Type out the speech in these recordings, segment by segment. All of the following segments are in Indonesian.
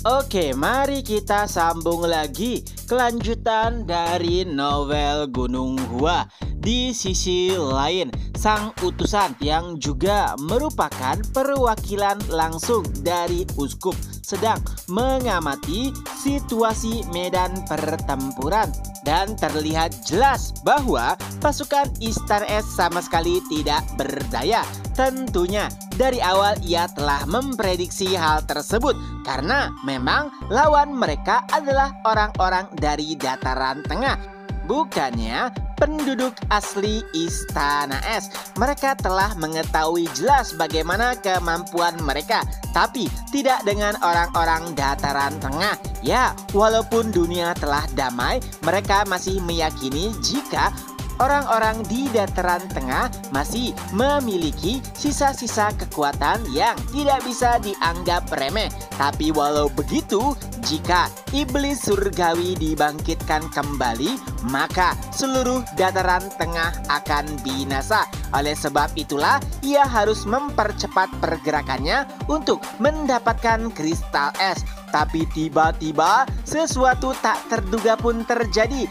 Oke, mari kita sambung lagi kelanjutan dari novel Gunung Hua. Di sisi lain, sang utusan yang juga merupakan perwakilan langsung dari uskup sedang mengamati situasi medan pertempuran. Dan terlihat jelas bahwa pasukan Istar Es sama sekali tidak berdaya. Tentunya dari awal ia telah memprediksi hal tersebut karena memang lawan mereka adalah orang-orang dari dataran tengah, bukannya penduduk asli Istana Es. Mereka telah mengetahui jelas bagaimana kemampuan mereka, tapi tidak dengan orang-orang dataran tengah. Ya, walaupun dunia telah damai, mereka masih meyakini jika orang-orang di dataran tengah masih memiliki sisa-sisa kekuatan yang tidak bisa dianggap remeh. Tapi walau begitu, jika iblis surgawi dibangkitkan kembali, maka seluruh dataran tengah akan binasa. Oleh sebab itulah, ia harus mempercepat pergerakannya untuk mendapatkan kristal es. Tapi tiba-tiba sesuatu tak terduga pun terjadi.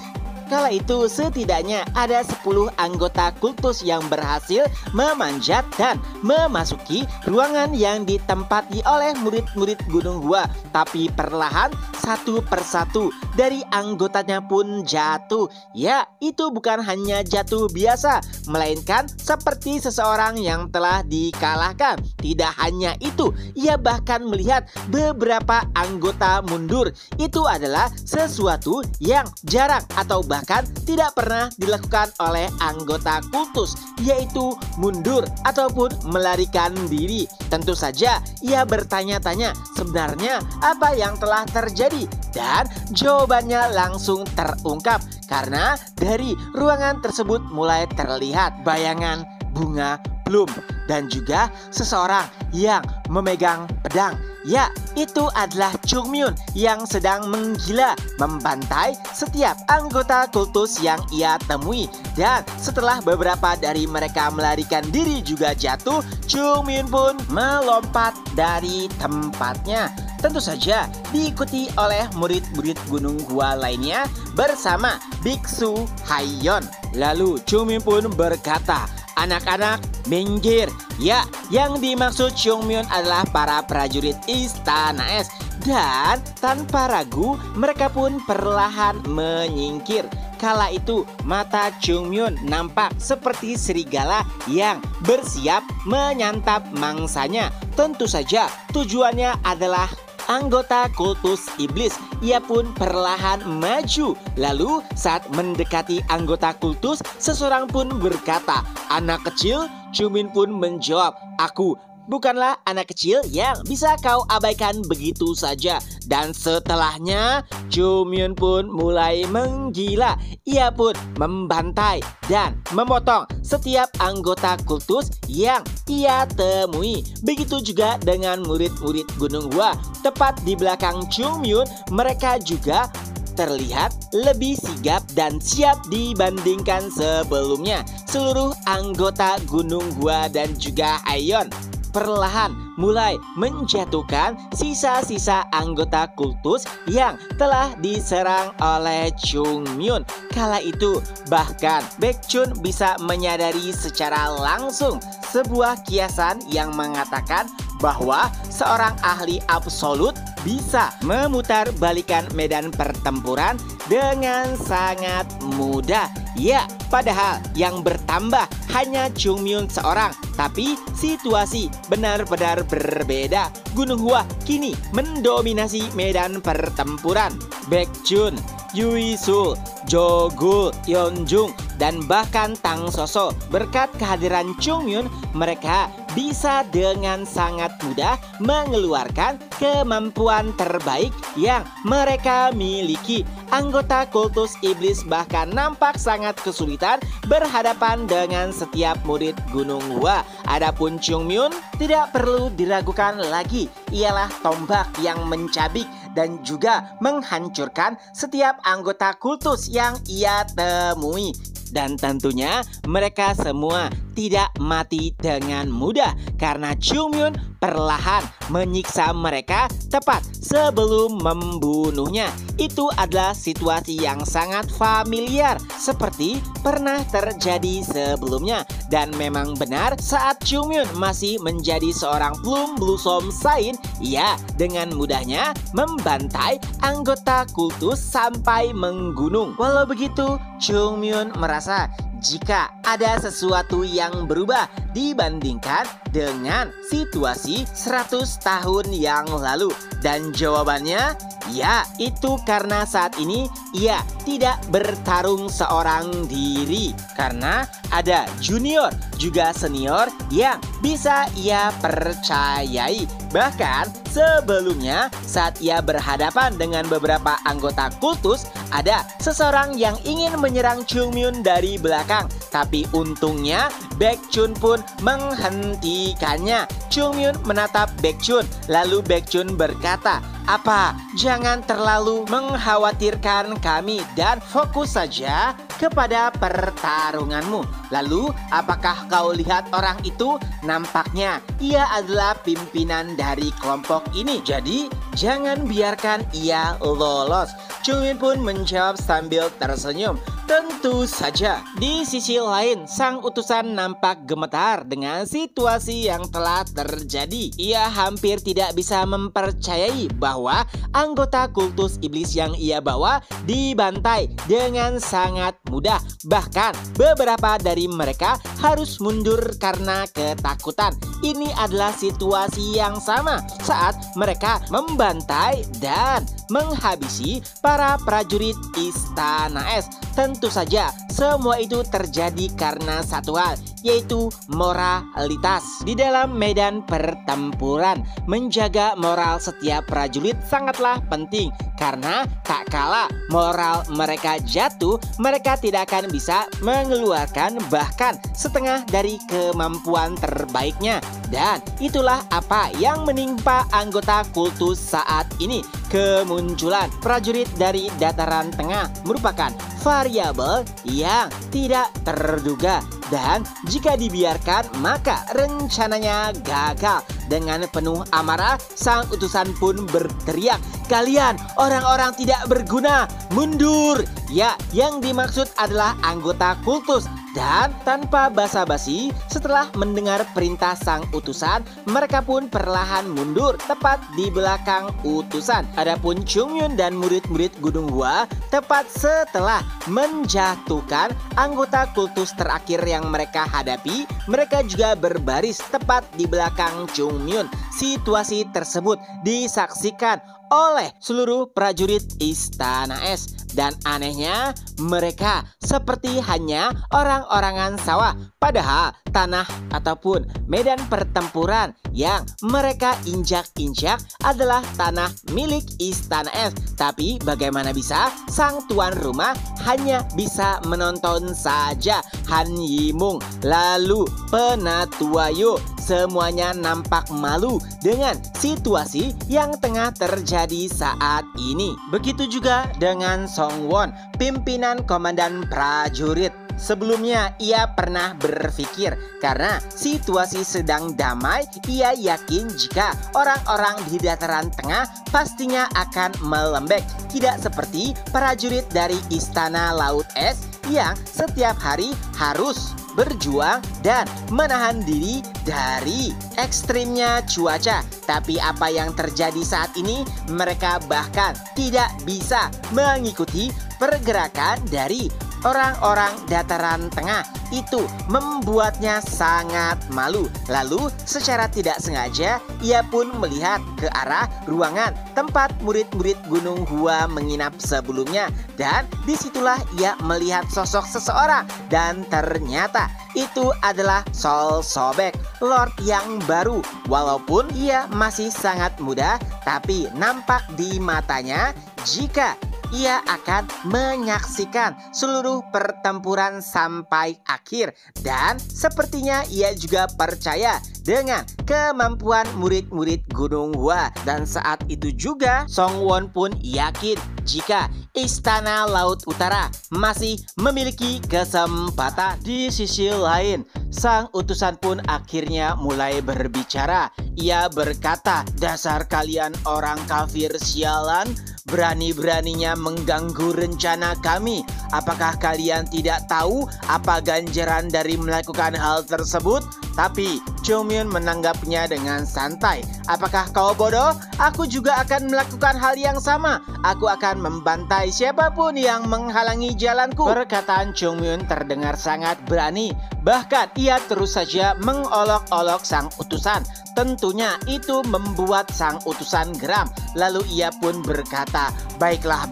Kala itu setidaknya ada 10 anggota kultus yang berhasil memanjat dan memasuki ruangan yang ditempati oleh murid-murid Gunung Hua. Tapi perlahan satu persatu dari anggotanya pun jatuh. Ya, itu bukan hanya jatuh biasa, melainkan seperti seseorang yang telah dikalahkan. Tidak hanya itu, ia bahkan melihat beberapa anggota mundur. Itu adalah sesuatu yang jarang atau bahkan tidak pernah dilakukan oleh anggota kultus, yaitu mundur ataupun melarikan diri. Tentu saja ia bertanya-tanya sebenarnya apa yang telah terjadi, dan jawabannya langsung terungkap karena dari ruangan tersebut mulai terlihat bayangan bunga plum dan juga seseorang yang memegang pedang. Ya, itu adalah Chung Myun yang sedang menggila membantai setiap anggota kultus yang ia temui. Dan setelah beberapa dari mereka melarikan diri juga jatuh, Chung Myun pun melompat dari tempatnya. Tentu saja diikuti oleh murid-murid Gunung Hua lainnya bersama Biksu Haiyon. Lalu Chung Myun pun berkata, "Anak-anak, minggir." Ya, yang dimaksud Chung Myun adalah para prajurit Istana Es. Dan tanpa ragu, mereka pun perlahan menyingkir. Kala itu, mata Chung Myun nampak seperti serigala yang bersiap menyantap mangsanya. Tentu saja tujuannya adalah anggota kultus iblis. Ia pun perlahan maju. Lalu saat mendekati anggota kultus, seseorang pun berkata, "Anak kecil?" Chung Myun pun menjawab, "Aku bukanlah anak kecil yang bisa kau abaikan begitu saja." Dan setelahnya Chung Myun pun mulai menggila. Ia pun membantai dan memotong setiap anggota kultus yang ia temui. Begitu juga dengan murid-murid Gunung Hua. Tepat di belakang Chung Myun, mereka juga terlihat lebih sigap dan siap dibandingkan sebelumnya. Seluruh anggota Gunung Hua dan juga Haiyon perlahan mulai menjatuhkan sisa-sisa anggota kultus yang telah diserang oleh Chung Myun. Kala itu bahkan Baekchun bisa menyadari secara langsung sebuah kiasan yang mengatakan bahwa seorang ahli absolut bisa memutar balikan medan pertempuran dengan sangat mudah. Ya, padahal yang bertambah hanya Chung Myun seorang, tapi situasi benar-benar berbeda. Gunung Hua kini mendominasi medan pertempuran. Baekchun, Yui Sul, Jogul, Yeonjung, dan bahkan Tang Soso. Berkat kehadiran Chung Myun, mereka bisa dengan sangat mudah mengeluarkan kemampuan terbaik yang mereka miliki. Anggota kultus iblis bahkan nampak sangat kesulitan berhadapan dengan setiap murid Gunung Hua. Adapun Chung Myun tidak perlu diragukan lagi. Ialah tombak yang mencabik dan juga menghancurkan setiap anggota kultus yang ia temui. Dan tentunya mereka semua tidak mati dengan mudah karena Chungmyun perlahan menyiksa mereka tepat sebelum membunuhnya. Itu adalah situasi yang sangat familiar seperti pernah terjadi sebelumnya. Dan memang benar saat Chungmyun masih menjadi seorang Plum Blossom Saint, ia dengan mudahnya membantai anggota kultus sampai menggunung. Walau begitu, Chungmyun merasa jika ada sesuatu yang berubah dibandingkan dengan situasi 100 tahun yang lalu. Dan jawabannya, ya, itu karena saat ini ia tidak bertarung seorang diri. Karena ada junior juga senior yang bisa ia percayai. Bahkan sebelumnya saat ia berhadapan dengan beberapa anggota kultus, ada seseorang yang ingin menyerang Chungmyun dari belakang. Tapi untungnya Baekchun pun menghentikannya. Chungmyun menatap Baekchun, lalu Baekchun berkata, "Apa? Jangan terlalu mengkhawatirkan kami dan fokus saja kepada pertarunganmu." Lalu, apakah kau lihat orang itu? Nampaknya ia adalah pimpinan dari kelompok ini. Jadi, jangan biarkan ia lolos. Chungmyun pun menjawab sambil tersenyum. Tentu saja. Di sisi lain, sang utusan nampak gemetar dengan situasi yang telah terjadi. Ia hampir tidak bisa mempercayai bahwa anggota kultus iblis yang ia bawa dibantai dengan sangat mudah. Bahkan beberapa dari mereka harus mundur karena ketakutan. Ini adalah situasi yang sama saat mereka membantai dan menghabisi para prajurit Istana Es. Tentu saja semua itu terjadi karena satu hal, yaitu moralitas. Di dalam medan pertempuran, menjaga moral setiap prajurit sangatlah penting. Karena tak kala moral mereka jatuh, mereka tidak akan bisa mengeluarkan bahkan setengah dari kemampuan terbaiknya. Dan itulah apa yang menimpa anggota kultus saat ini. Kemunculan prajurit dari dataran tengah merupakan variabel yang tidak terduga. Dan jika dibiarkan, maka rencananya gagal. Dengan penuh amarah, sang utusan pun berteriak, "Kalian orang-orang tidak berguna, mundur!" Ya, yang dimaksud adalah anggota kultus. Dan tanpa basa-basi, setelah mendengar perintah sang utusan, mereka pun perlahan mundur tepat di belakang utusan. Adapun Chungmyun dan murid-murid Gunung Hua tepat setelah menjatuhkan anggota kultus terakhir yang mereka hadapi, mereka juga berbaris tepat di belakang Chungmyun. Situasi tersebut disaksikan oleh seluruh prajurit Istana Es. Dan anehnya, mereka seperti hanya orang-orangan sawah. Padahal tanah ataupun medan pertempuran yang mereka injak-injak adalah tanah milik Istana Es. Tapi bagaimana bisa sang tuan rumah hanya bisa menonton saja? Han Yimong, lalu Penatua Yo, semuanya nampak malu dengan situasi yang tengah terjadi saat ini. Begitu juga dengan Song Won, pimpinan komandan prajurit. Sebelumnya ia pernah berpikir karena situasi sedang damai, ia yakin jika orang-orang di dataran tengah pastinya akan melembek. Tidak seperti prajurit dari Istana Laut Es yang setiap hari harus berjuang dan menahan diri dari ekstrimnya cuaca. Tapi apa yang terjadi saat ini, mereka bahkan tidak bisa mengikuti pergerakan dari orang-orang dataran tengah. Itu membuatnya sangat malu. Lalu secara tidak sengaja ia pun melihat ke arah ruangan tempat murid-murid Gunung Hua menginap sebelumnya. Dan disitulah ia melihat sosok seseorang. Dan ternyata itu adalah Sol Sobek, Lord yang baru. Walaupun ia masih sangat muda, tapi nampak di matanya jika ia akan menyaksikan seluruh pertempuran sampai akhir. Dan sepertinya ia juga percaya dengan kemampuan murid-murid Gunung Hua. Dan saat itu juga Song Won pun yakin jika Istana Laut Utara masih memiliki kesempatan. Di sisi lain, sang utusan pun akhirnya mulai berbicara. Ia berkata, "Dasar kalian orang kafir sialan, berani-beraninya mengganggu rencana kami. Apakah kalian tidak tahu apa ganjaran dari melakukan hal tersebut?" Tapi Chungmyun menanggapinya dengan santai. "Apakah kau bodoh? Aku juga akan melakukan hal yang sama. Aku akan membantai siapapun yang menghalangi jalanku." Perkataan Chungmyun terdengar sangat berani. Bahkan ia terus saja mengolok-olok sang utusan. Tentunya itu membuat sang utusan geram. Lalu ia pun berkata, baiklah,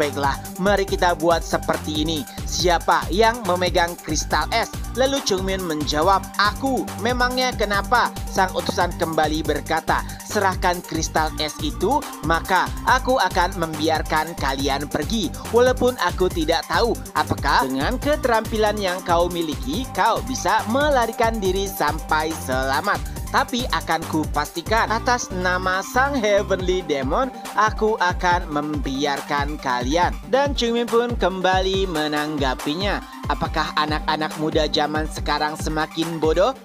mari kita buat seperti ini. Siapa yang memegang kristal es?" Lalu Chungmyun menjawab, "Aku." "Memangnya kenapa?" Sang utusan kembali berkata, "Serahkan kristal es itu, maka aku akan membiarkan kalian pergi. Walaupun aku tidak tahu apakah dengan keterampilan yang kau miliki, kau bisa melarikan diri sampai selamat. Tapi akan kupastikan atas nama sang Heavenly Demon, aku akan membiarkan kalian." Dan Chungmyun pun kembali menanggapinya, "Apakah anak-anak muda zaman sekarang semakin bodoh?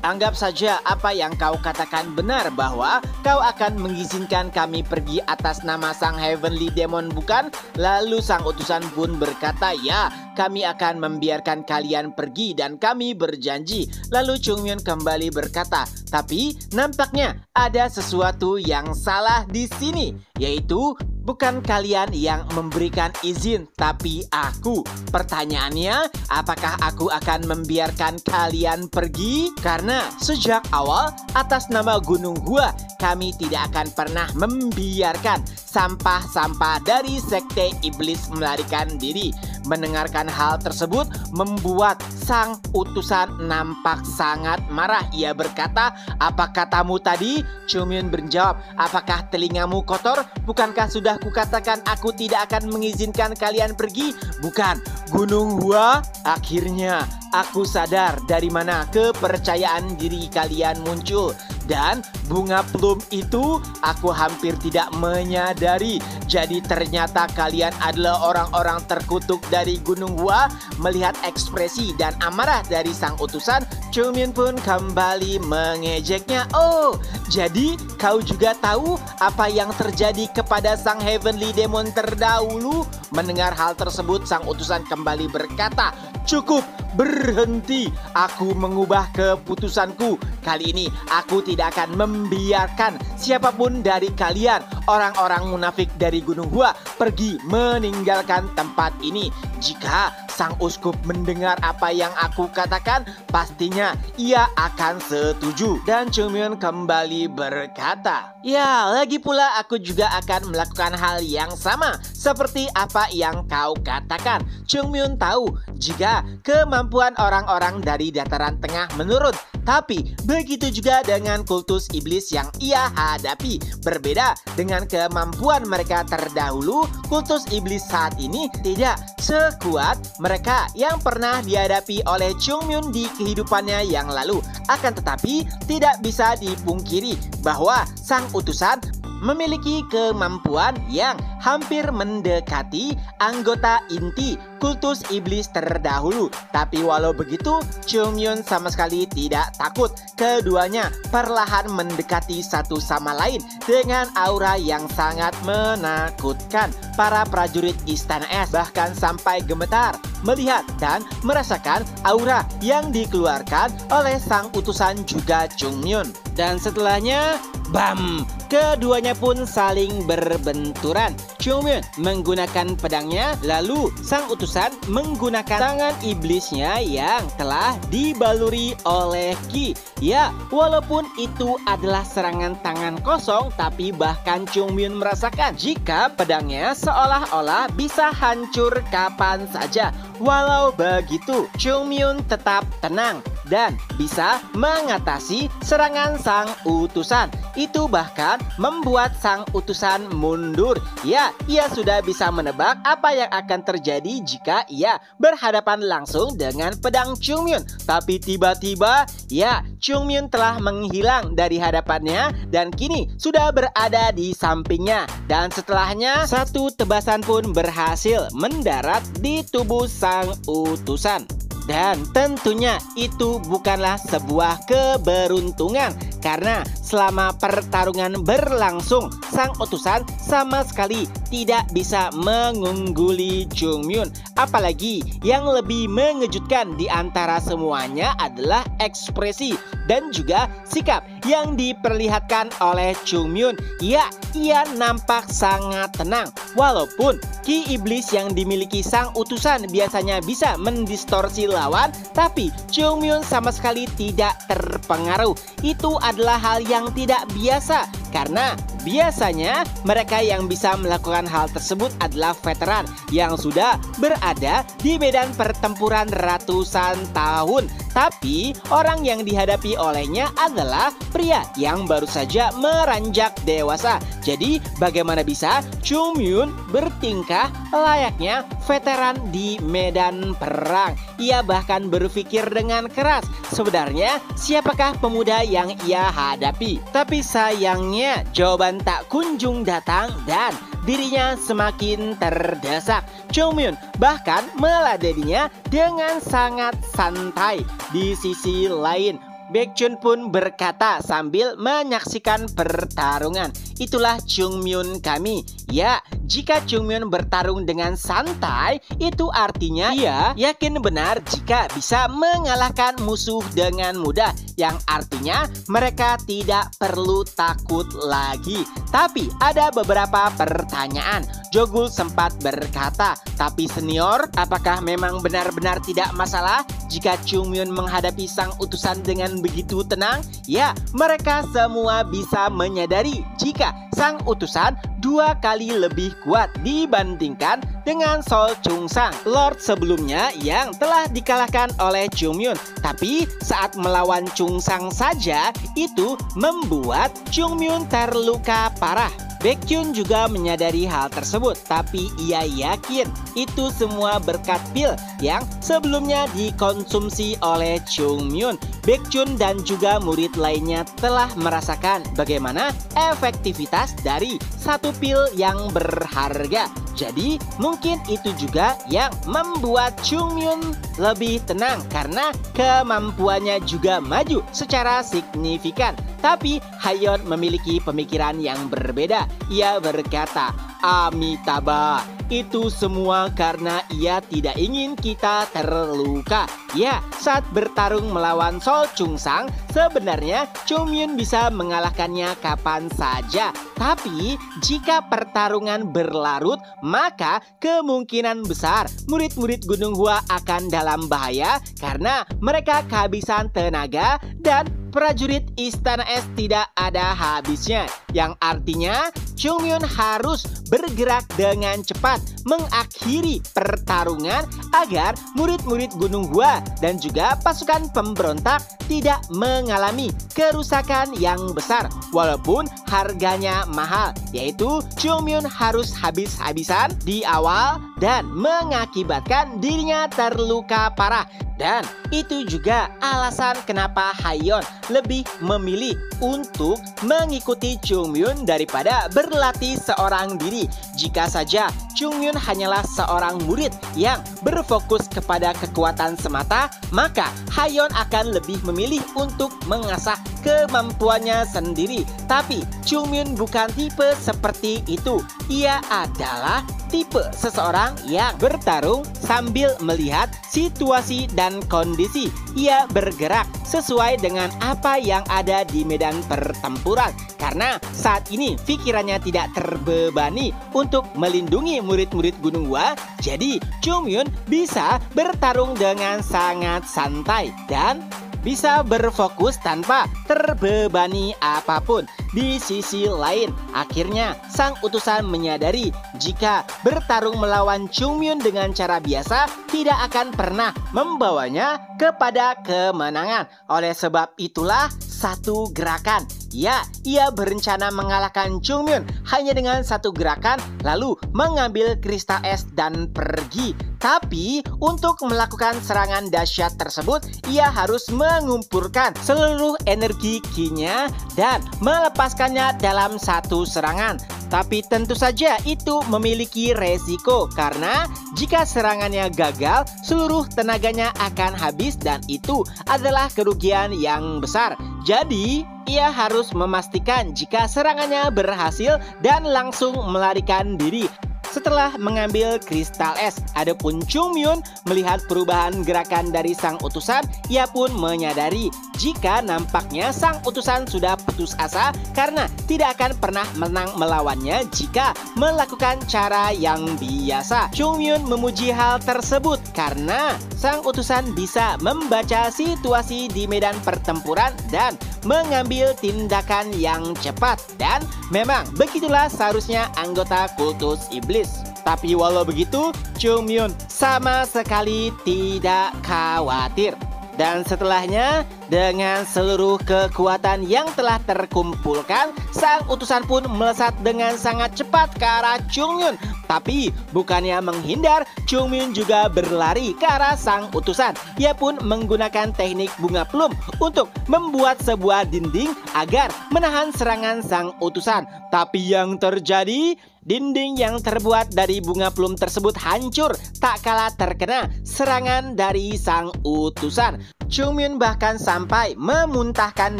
Anggap saja apa yang kau katakan benar, bahwa kau akan mengizinkan kami pergi atas nama sang Heavenly Demon, bukan?" Lalu sang utusan pun berkata, "Ya, kami akan membiarkan kalian pergi dan kami berjanji." Lalu Chungmyun kembali berkata, "Tapi nampaknya ada sesuatu yang salah di sini, yaitu bukan kalian yang memberikan izin, tapi aku. Pertanyaannya, apakah aku akan membiarkan kalian pergi? Karena sejak awal atas nama Gunung Hua, kami tidak akan pernah membiarkan sampah-sampah dari sekte iblis melarikan diri." Mendengarkan hal tersebut membuat sang utusan nampak sangat marah. Ia berkata, "Apa katamu tadi?" Chungmyun menjawab, "Apakah telingamu kotor? Bukankah sudah kukatakan aku tidak akan mengizinkan kalian pergi? Bukan Gunung Hua?" Akhirnya aku sadar dari mana kepercayaan diri kalian muncul. Dan bunga plum itu aku hampir tidak menyadari. Jadi ternyata kalian adalah orang-orang terkutuk dari Gunung Hua. Melihat ekspresi dan amarah dari sang utusan, Chungmyun pun kembali mengejeknya. "Oh, jadi kau juga tahu apa yang terjadi kepada sang Heavenly Demon terdahulu?" Mendengar hal tersebut, sang utusan kembali berkata, "Cukup, berhenti. Aku mengubah keputusanku. Kali ini aku tidak akan membiarkan siapapun dari kalian, orang-orang munafik dari Gunung Hua, pergi meninggalkan tempat ini. Jika sang uskup mendengar apa yang aku katakan, pastinya ia akan setuju." Dan Chungmyun kembali berkata, "Ya, lagi pula aku juga akan melakukan hal yang sama seperti apa yang kau katakan." Chungmyun tahu jika kemampuan orang-orang dari dataran tengah menurun, tapi begitu juga dengan kultus iblis yang ia hadapi. Berbeda dengan kemampuan mereka terdahulu, kultus iblis saat ini tidak sekuat mereka yang pernah dihadapi oleh Chungmyun di kehidupannya yang lalu. Akan tetapi tidak bisa dipungkiri bahwa sang utusan memiliki kemampuan yang hampir mendekati anggota inti kultus iblis terdahulu. Tapi walau begitu, Chungmyun sama sekali tidak takut. Keduanya perlahan mendekati satu sama lain dengan aura yang sangat menakutkan. Para prajurit Istana Es bahkan sampai gemetar melihat dan merasakan aura yang dikeluarkan oleh sang utusan juga Chungmyun. Dan setelahnya, bam! Keduanya pun saling berbenturan. Chungmyun menggunakan pedangnya, lalu sang utusan menggunakan tangan iblisnya yang telah dibaluri oleh Ki. Ya, walaupun itu adalah serangan tangan kosong, tapi bahkan Chungmyun merasakan jika pedangnya seolah-olah bisa hancur kapan saja. Walau begitu, Chungmyun tetap tenang dan bisa mengatasi serangan sang utusan. Itu bahkan membuat sang utusan mundur. Ya, ia sudah bisa menebak apa yang akan terjadi jika ia berhadapan langsung dengan pedang Chungmyun. Tapi tiba-tiba, ya, Chungmyun telah menghilang dari hadapannya dan kini sudah berada di sampingnya. Dan setelahnya, satu tebasan pun berhasil mendarat di tubuh sang utusan. Dan tentunya itu bukanlah sebuah keberuntungan karena selama pertarungan berlangsung, sang utusan sama sekali tidak bisa mengungguli Jongmyon. Apalagi yang lebih mengejutkan di antara semuanya adalah ekspresi dan juga sikap yang diperlihatkan oleh Jongmyon. Ya, ia nampak sangat tenang. Walaupun ki iblis yang dimiliki sang utusan biasanya bisa mendistorsi lawan, tapi Jongmyon sama sekali tidak terpengaruh. Itu adalah hal yang tidak biasa karena biasanya mereka yang bisa melakukan hal tersebut adalah veteran yang sudah berada di medan pertempuran ratusan tahun. Tapi orang yang dihadapi olehnya adalah pria yang baru saja meranjak dewasa. Jadi bagaimana bisa Jongmyon bertingkah layaknya veteran di medan perang? Ia bahkan berpikir dengan keras, sebenarnya siapakah pemuda yang ia hadapi? Tapi sayangnya jawaban tak kunjung datang dan dirinya semakin terdesak. Jongmyon bahkan meladeninya dengan sangat santai. Di sisi lain, Baekhyun pun berkata sambil menyaksikan pertarungan, "Itulah Jongmyon kami." Ya, jika Jongmyon bertarung dengan santai, itu artinya ia yakin benar jika bisa mengalahkan musuh dengan mudah, yang artinya mereka tidak perlu takut lagi. Tapi ada beberapa pertanyaan. Jogul sempat berkata, "Tapi senior, apakah memang benar-benar tidak masalah jika Jongmyon menghadapi sang utusan dengan begitu tenang?" Ya, mereka semua bisa menyadari jika sang utusan 2 kali lebih kuat dibandingkan dengan Sol Chungsang, Lord sebelumnya yang telah dikalahkan oleh Jongmyon. Tapi saat melawan Chungsang saja itu membuat Jongmyon terluka parah. Baekhyun juga menyadari hal tersebut, tapi ia yakin itu semua berkat pil yang sebelumnya dikonsumsi oleh Jongmyon. Baekhyun dan juga murid lainnya telah merasakan bagaimana efektivitas dari satu pil yang berharga. Jadi mungkin itu juga yang membuat Jongmyon lebih tenang karena kemampuannya juga maju secara signifikan. Tapi Hayeon memiliki pemikiran yang berbeda. Ia berkata, "Amitabha, itu semua karena ia tidak ingin kita terluka." Ya, saat bertarung melawan Sol Chungsang, sebenarnya Jongmyon bisa mengalahkannya kapan saja. Tapi jika pertarungan berlarut, maka kemungkinan besar murid-murid Gunung Hua akan dalam bahaya karena mereka kehabisan tenaga dan prajurit Istana Es tidak ada habisnya, yang artinya Jongmyon harus bergerak dengan cepat mengakhiri pertarungan agar murid-murid Gunung Hua dan juga pasukan pemberontak tidak mengalami kerusakan yang besar walaupun harganya mahal, yaitu Jongmyon harus habis-habisan di awal dan mengakibatkan dirinya terluka parah. Dan itu juga alasan kenapa Hayeon lebih memilih untuk mengikuti Jongmyon daripada berlatih seorang diri. Jika saja Jongmyon hanyalah seorang murid yang berfokus kepada kekuatan semata, maka Hayeon akan lebih memilih untuk mengasah kemampuannya sendiri. Tapi Jongmyon bukan tipe seperti itu. Ia adalah tipe seseorang yang bertarung sambil melihat situasi dan kondisi. Ia bergerak sesuai dengan apa yang ada di medan pertempuran karena saat ini pikirannya tidak terbebani untuk melindungi murid-murid Gunung Hua. Jadi Jongmyon bisa bertarung dengan sangat santai dan bisa berfokus tanpa terbebani apapun. Di sisi lain, akhirnya sang utusan menyadari jika bertarung melawan Jongmyon dengan cara biasa tidak akan pernah membawanya kepada kemenangan. Oleh sebab itulah satu gerakan. Ya, ia berencana mengalahkan Jongmyon hanya dengan satu gerakan lalu mengambil kristal es dan pergi. Tapi untuk melakukan serangan dahsyat tersebut, ia harus mengumpulkan seluruh energi ki-nya dan melepaskannya dalam satu serangan. Tapi tentu saja itu memiliki resiko karena jika serangannya gagal, seluruh tenaganya akan habis dan itu adalah kerugian yang besar. Jadi, ia harus memastikan jika serangannya berhasil dan langsung melarikan diri setelah mengambil kristal es. Adapun Chung Myun melihat perubahan gerakan dari sang utusan, ia pun menyadari jika nampaknya sang utusan sudah putus asa karena tidak akan pernah menang melawannya jika melakukan cara yang biasa. Chung Myun memuji hal tersebut karena sang utusan bisa membaca situasi di medan pertempuran dan mengambil tindakan yang cepat, dan memang begitulah seharusnya anggota kultus iblis. Tapi walau begitu, Chung Myun sama sekali tidak khawatir. Dan setelahnya, dengan seluruh kekuatan yang telah terkumpulkan, sang utusan pun melesat dengan sangat cepat ke arah Chung Myun. Tapi bukannya menghindar, Chung Myun juga berlari ke arah sang utusan. Ia pun menggunakan teknik bunga plum untuk membuat sebuah dinding agar menahan serangan sang utusan. Tapi yang terjadi, dinding yang terbuat dari bunga plum tersebut hancur tak kalah terkena serangan dari sang utusan. Chung Myun bahkan sampai memuntahkan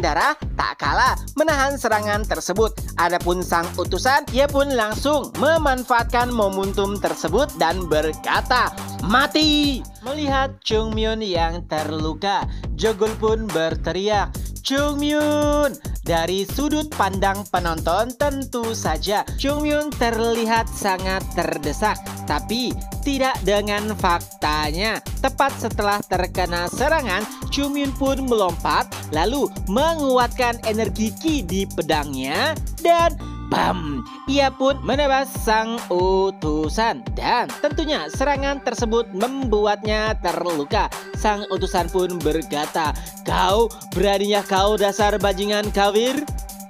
darah tak kalah menahan serangan tersebut. Adapun sang utusan, ia pun langsung memanfaatkan momentum tersebut dan berkata, "Mati!" Melihat Chung Myun yang terluka, Jogul pun berteriak, "Chung Myun!" Dari sudut pandang penonton, tentu saja Chung Myun terlihat sangat terdesak, tapi tidak dengan faktanya. Tepat setelah terkena serangan, Chung Myun pun melompat lalu menguatkan energi ki di pedangnya dan bam! Ia pun menebas sang utusan dan tentunya serangan tersebut membuatnya terluka. Sang utusan pun berkata, "Kau beraninya kau dasar bajingan kawir?"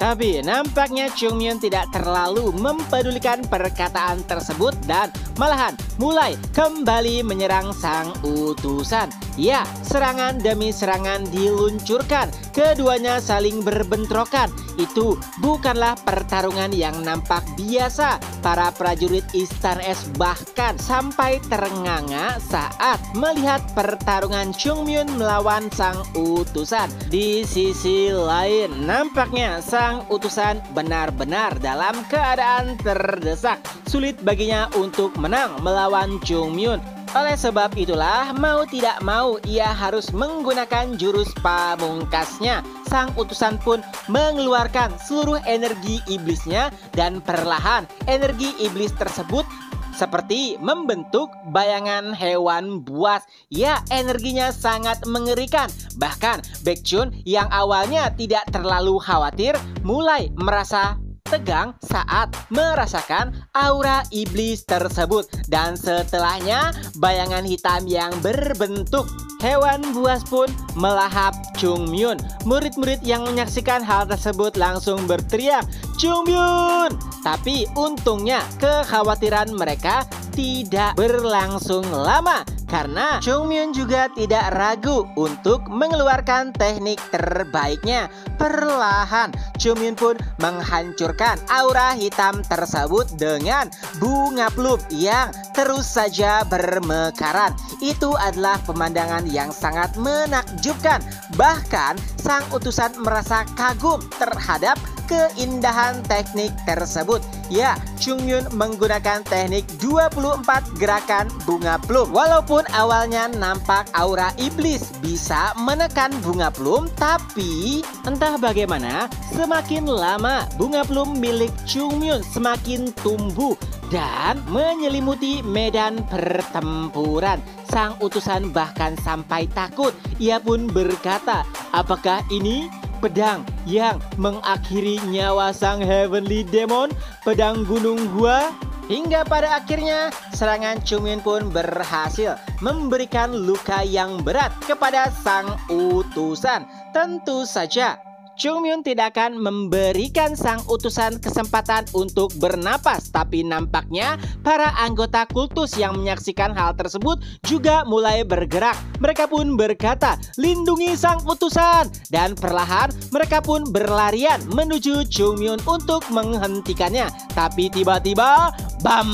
Tapi nampaknya Chung Myun tidak terlalu mempedulikan perkataan tersebut dan malahan mulai kembali menyerang sang utusan. Ya, serangan demi serangan diluncurkan. Keduanya saling berbentrokan. Itu bukanlah pertarungan yang nampak biasa. Para prajurit Istan Es bahkan sampai terenganga saat melihat pertarungan Chung Myun melawan sang utusan. Di sisi lain, nampaknya sang utusan benar-benar dalam keadaan terdesak. Sulit baginya untuk menang melawan Chung Myun. Oleh sebab itulah, mau tidak mau ia harus menggunakan jurus pamungkasnya. Sang utusan pun mengeluarkan seluruh energi iblisnya dan perlahan energi iblis tersebut seperti membentuk bayangan hewan buas. Ya, energinya sangat mengerikan. Bahkan Baekhyun yang awalnya tidak terlalu khawatir mulai merasa tegang saat merasakan aura iblis tersebut. Dan setelahnya bayangan hitam yang berbentuk hewan buas pun melahap Chung Myun. Murid-murid yang menyaksikan hal tersebut langsung berteriak, "Chung Myun!" Tapi untungnya kekhawatiran mereka tidak berlangsung lama karena Chung Myun juga tidak ragu untuk mengeluarkan teknik terbaiknya. Perlahan Chung Myun pun menghancurkan aura hitam tersebut dengan bunga plum yang terus saja bermekaran. Itu adalah pemandangan yang sangat menakjubkan. Bahkan sang utusan merasa kagum terhadap keindahan teknik tersebut. Ya, Chung Myun menggunakan teknik 24 gerakan bunga plum. Walaupun awalnya nampak aura iblis bisa menekan bunga plum, tapi entah bagaimana semakin lama bunga plum milik Chung Myun semakin tumbuh dan menyelimuti medan pertempuran. Sang utusan bahkan sampai takut. Ia pun berkata, "Apakah ini pedang yang mengakhiri nyawa sang Heavenly Demon, pedang Gunung Hua?" Hingga pada akhirnya serangan Chung Myun pun berhasil memberikan luka yang berat kepada sang utusan. Tentu saja Chungmyun tidak akan memberikan sang utusan kesempatan untuk bernapas. Tapi nampaknya para anggota kultus yang menyaksikan hal tersebut juga mulai bergerak. Mereka pun berkata, "Lindungi sang utusan!" Dan perlahan mereka pun berlarian menuju Chungmyun untuk menghentikannya. Tapi tiba-tiba, bam!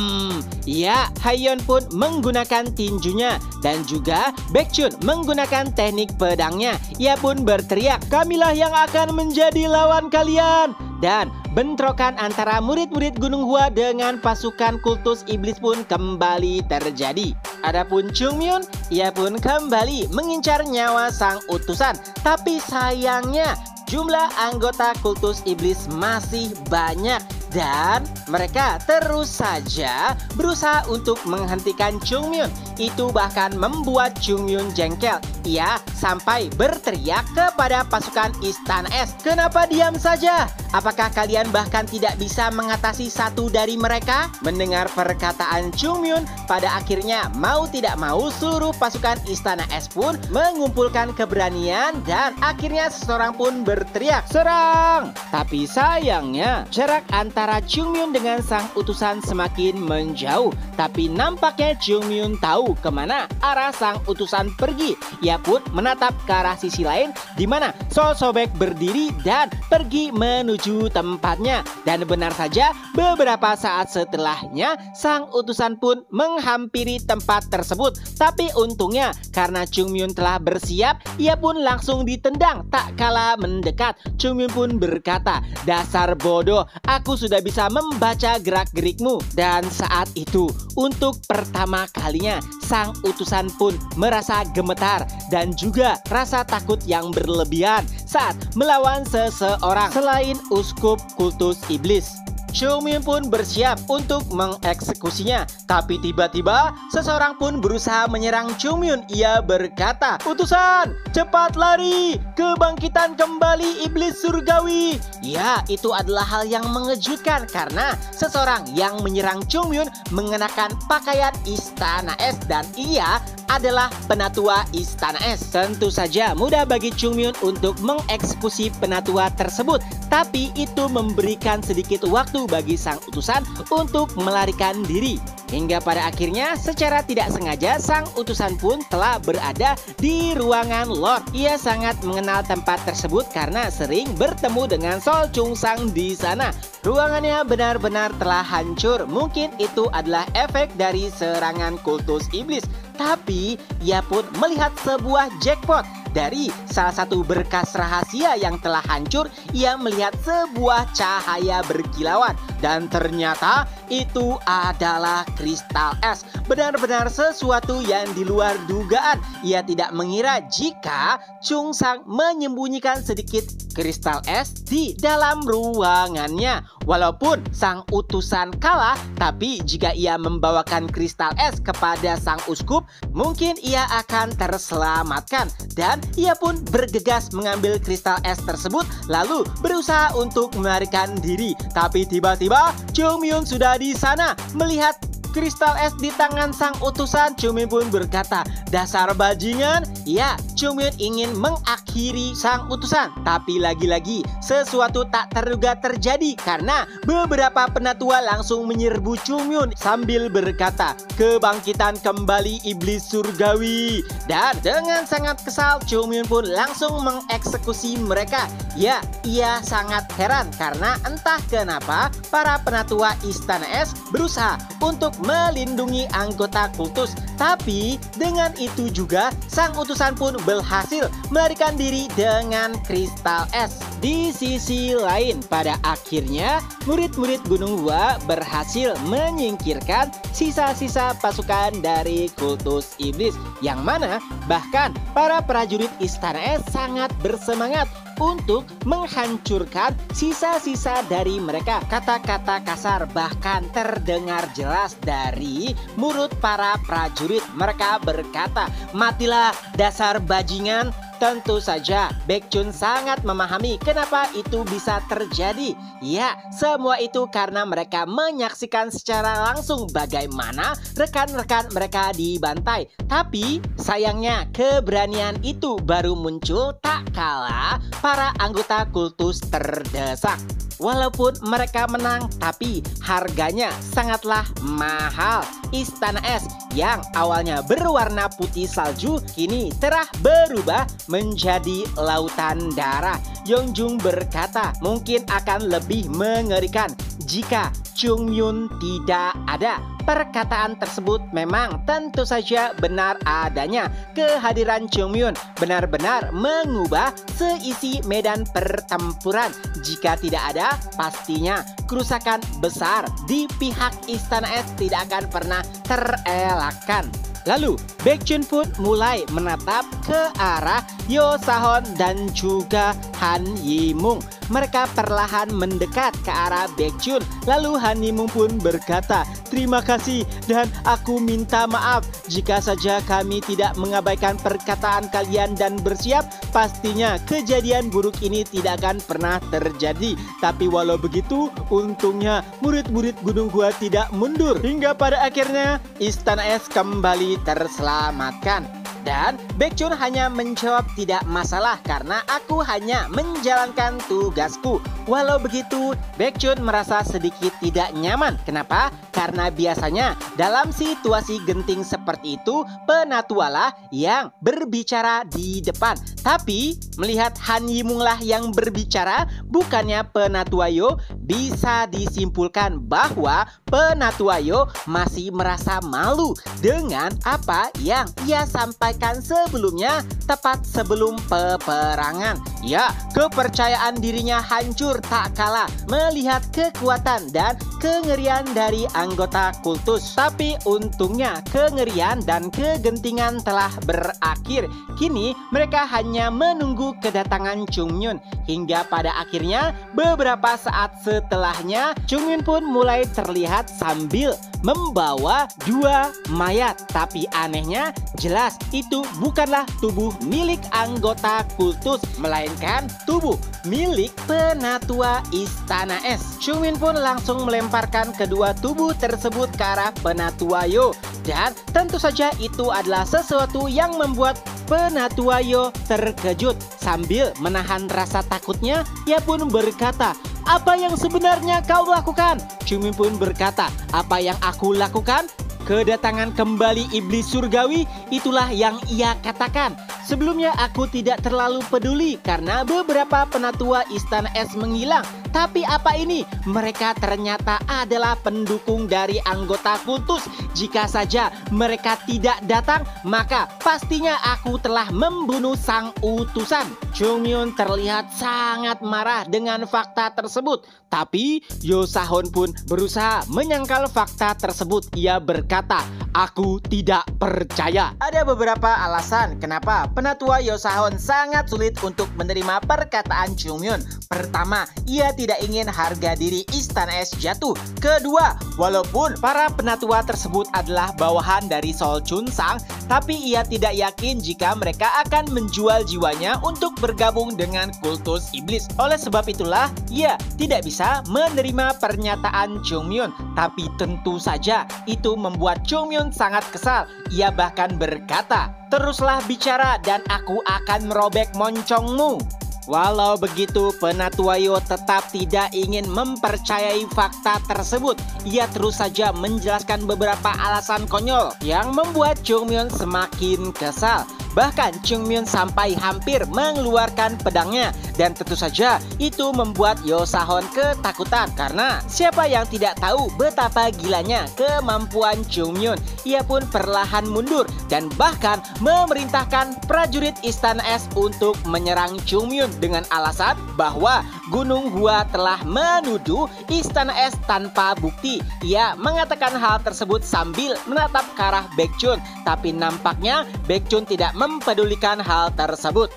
Ya, Haeyeon pun menggunakan tinjunya dan juga Baekhyun menggunakan teknik pedangnya. Ia pun berteriak, "Kamilah yang akan menjadi lawan kalian!" Dan bentrokan antara murid-murid Gunung Hua dengan pasukan kultus iblis pun kembali terjadi. Adapun Chungmyun, ia pun kembali mengincar nyawa sang utusan. Tapi sayangnya jumlah anggota kultus iblis masih banyak dan mereka terus saja berusaha untuk menghentikan Chungmyun. Itu bahkan membuat Chungmyun jengkel. Ia sampai berteriak kepada pasukan Istana Es, "Kenapa diam saja? Apakah kalian bahkan tidak bisa mengatasi satu dari mereka?" Mendengar perkataan Chungmyun, pada akhirnya mau tidak mau seluruh pasukan Istana Es pun mengumpulkan keberanian dan akhirnya seseorang pun berteriak, "Serang!" Tapi sayangnya jarak antara Chungmyun dengan sang utusan semakin menjauh. Tapi nampaknya Chungmyun tahu kemana arah sang utusan pergi. Ia pun menatap ke arah sisi lain di mana So Sobek berdiri dan pergi menuju tempatnya. Dan benar saja beberapa saat setelahnya sang utusan pun menghampiri tempat tersebut. Tapi untungnya karena Chungmyun telah bersiap, ia pun langsung ditendang. Tak kalah mendekat, Chungmyun pun berkata, "Dasar bodoh, aku sudah bisa membaca gerak-gerikmu." Dan saat itu untuk pertama kalinya sang utusan pun merasa gemetar dan juga rasa takut yang berlebihan saat melawan seseorang selain uskup kultus iblis. Chungmyun pun bersiap untuk mengeksekusinya. Tapi tiba-tiba seseorang pun berusaha menyerang Chungmyun. Ia berkata, "Utusan, cepat lari! Kebangkitan kembali iblis surgawi!" Ya, itu adalah hal yang mengejutkan karena seseorang yang menyerang Chungmyun mengenakan pakaian Istana Es dan ia adalah penatua Istana Es. Tentu saja mudah bagi Chungmyun untuk mengeksekusi penatua tersebut. Tapi itu memberikan sedikit waktu bagi sang utusan untuk melarikan diri. Hingga pada akhirnya secara tidak sengaja sang utusan pun telah berada di ruangan Lord. Ia sangat mengenal tempat tersebut karena sering bertemu dengan Sol Chung Sang di sana. Ruangannya benar-benar telah hancur. Mungkin itu adalah efek dari serangan kultus iblis. Tapi ia pun melihat sebuah jackpot. Dari salah satu berkas rahasia yang telah hancur, ia melihat sebuah cahaya berkilauan. Dan ternyata itu adalah kristal es. Benar-benar sesuatu yang di luar dugaan. Ia tidak mengira jika Chung Sang menyembunyikan sedikit kristal es di dalam ruangannya. Walaupun sang utusan kalah, tapi jika ia membawakan kristal es kepada sang uskup, mungkin ia akan terselamatkan. Dan ia pun bergegas mengambil kristal es tersebut lalu berusaha untuk melarikan diri. Tapi tiba-tiba Chungmyun sudah di sana melihat kristal es di tangan sang utusan. Chungmyun pun berkata, "Dasar bajingan." Ya, Chungmyun ingin mengakhiri sang utusan. Tapi lagi-lagi sesuatu tak terduga terjadi karena beberapa penatua langsung menyerbu Chungmyun sambil berkata, "Kebangkitan kembali iblis surgawi." Dan dengan sangat kesal Chungmyun pun langsung mengeksekusi mereka. Ya, ia sangat heran karena entah kenapa para penatua Istana Es berusaha untuk melindungi anggota kultus. Tapi dengan itu juga sang utusan pun berhasil melarikan diri dengan kristal es. Di sisi lain, pada akhirnya murid-murid Gunung Hua berhasil menyingkirkan sisa-sisa pasukan dari kultus iblis, yang mana bahkan para prajurit Istana Es sangat bersemangat untuk menghancurkan sisa-sisa dari mereka. Kata-kata kasar bahkan terdengar jelas dari mulut para prajurit. Mereka berkata, "Matilah dasar bajingan." Tentu saja Baekhyun sangat memahami kenapa itu bisa terjadi. Ya, semua itu karena mereka menyaksikan secara langsung bagaimana rekan-rekan mereka dibantai. Tapi sayangnya keberanian itu baru muncul tak kala para anggota kultus terdesak. Walaupun mereka menang, tapi harganya sangatlah mahal. Istana Es yang awalnya berwarna putih salju kini telah berubah menjadi lautan darah. Yeonjung berkata mungkin akan lebih mengerikan jika Jongmyon tidak ada. Perkataan tersebut memang tentu saja benar adanya. Kehadiran Jongmyon benar-benar mengubah seisi medan pertempuran. Jika tidak ada, pastinya kerusakan besar di pihak Istana Es tidak akan pernah terelakkan. Lalu, Baekhyun pun mulai menatap ke arah Yo Sahon dan juga Han Yimung. Mereka perlahan mendekat ke arah Baekhyun. Lalu Han Yimung pun berkata, "Terima kasih dan aku minta maaf jika saja kami tidak mengabaikan perkataan kalian dan bersiap, pastinya kejadian buruk ini tidak akan pernah terjadi. Tapi walau begitu, untungnya murid-murid Gunung Gua tidak mundur hingga pada akhirnya Istana Es kembali terselamatkan." Dan Baekhyun hanya menjawab, "Tidak masalah karena aku hanya menjalankan tugasku." Walau begitu, Baekhyun merasa sedikit tidak nyaman. Kenapa? Karena biasanya dalam situasi genting seperti itu, Penatualah yang berbicara di depan. Tapi melihat Han Yimung lah yang berbicara, bukannya Penatuayo, bisa disimpulkan bahwa Penatuayo masih merasa malu dengan apa yang ia sampaikan sebelumnya, tepat sebelum peperangan. Ya, kepercayaan dirinya hancur tak kalah melihat kekuatan dan kengerian dari anggota kultus. Tapi untungnya kengerian dan kegentingan telah berakhir. Kini mereka hanya menunggu kedatangan Jongmyon. Hingga pada akhirnya beberapa saat setelahnya Jongmyon pun mulai terlihat sambil membawa dua mayat. Tapi anehnya jelas itu bukanlah tubuh milik anggota kultus, melainkan tubuh milik Penatua Istana Es. Jongmyon pun langsung melemparkan kedua tubuh tersebut ke arah Penatuayo. Dan tentu saja itu adalah sesuatu yang membuat Penatuayo terkejut. Sambil menahan rasa takutnya, ia pun berkata, "Apa yang sebenarnya kau lakukan?" Jongmyon pun berkata, "Apa yang aku lakukan? Kedatangan kembali iblis surgawi, itulah yang ia katakan. Sebelumnya aku tidak terlalu peduli karena beberapa penatua Istana Es menghilang. Tapi apa ini? Mereka ternyata adalah pendukung dari anggota kultus. Jika saja mereka tidak datang, maka pastinya aku telah membunuh sang utusan." Jongmyon terlihat sangat marah dengan fakta tersebut. Tapi Yo Sahon pun berusaha menyangkal fakta tersebut. Ia berkata, "Aku tidak percaya." Ada beberapa alasan kenapa Penatua Yo Sahon sangat sulit untuk menerima perkataan Jongmyon. Pertama, ia tidak ingin harga diri Istana Es jatuh. Kedua, walaupun para penatua tersebut adalah bawahan dari Sol Chun-sang, tapi ia tidak yakin jika mereka akan menjual jiwanya untuk bergabung dengan kultus iblis. Oleh sebab itulah, ia tidak bisa menerima pernyataan Jongmyon. Tapi tentu saja itu membuat Jongmyon sangat kesal. Ia bahkan berkata, "Teruslah bicara dan aku akan merobek moncongmu." Walau begitu, Penatuayo tetap tidak ingin mempercayai fakta tersebut. Ia terus saja menjelaskan beberapa alasan konyol yang membuat Jongmyon semakin kesal. Bahkan Jongmyon sampai hampir mengeluarkan pedangnya. Dan tentu saja itu membuat Yo Sahon ketakutan. Karena siapa yang tidak tahu betapa gilanya kemampuan Jongmyon. Ia pun perlahan mundur dan bahkan memerintahkan prajurit Istana Es untuk menyerang Jongmyon dengan alasan bahwa Gunung Gua telah menuduh Istana Es tanpa bukti. Ia mengatakan hal tersebut sambil menatap ke arah Baekhyun. Tapi nampaknya Baekhyun tidak mempedulikan hal tersebut.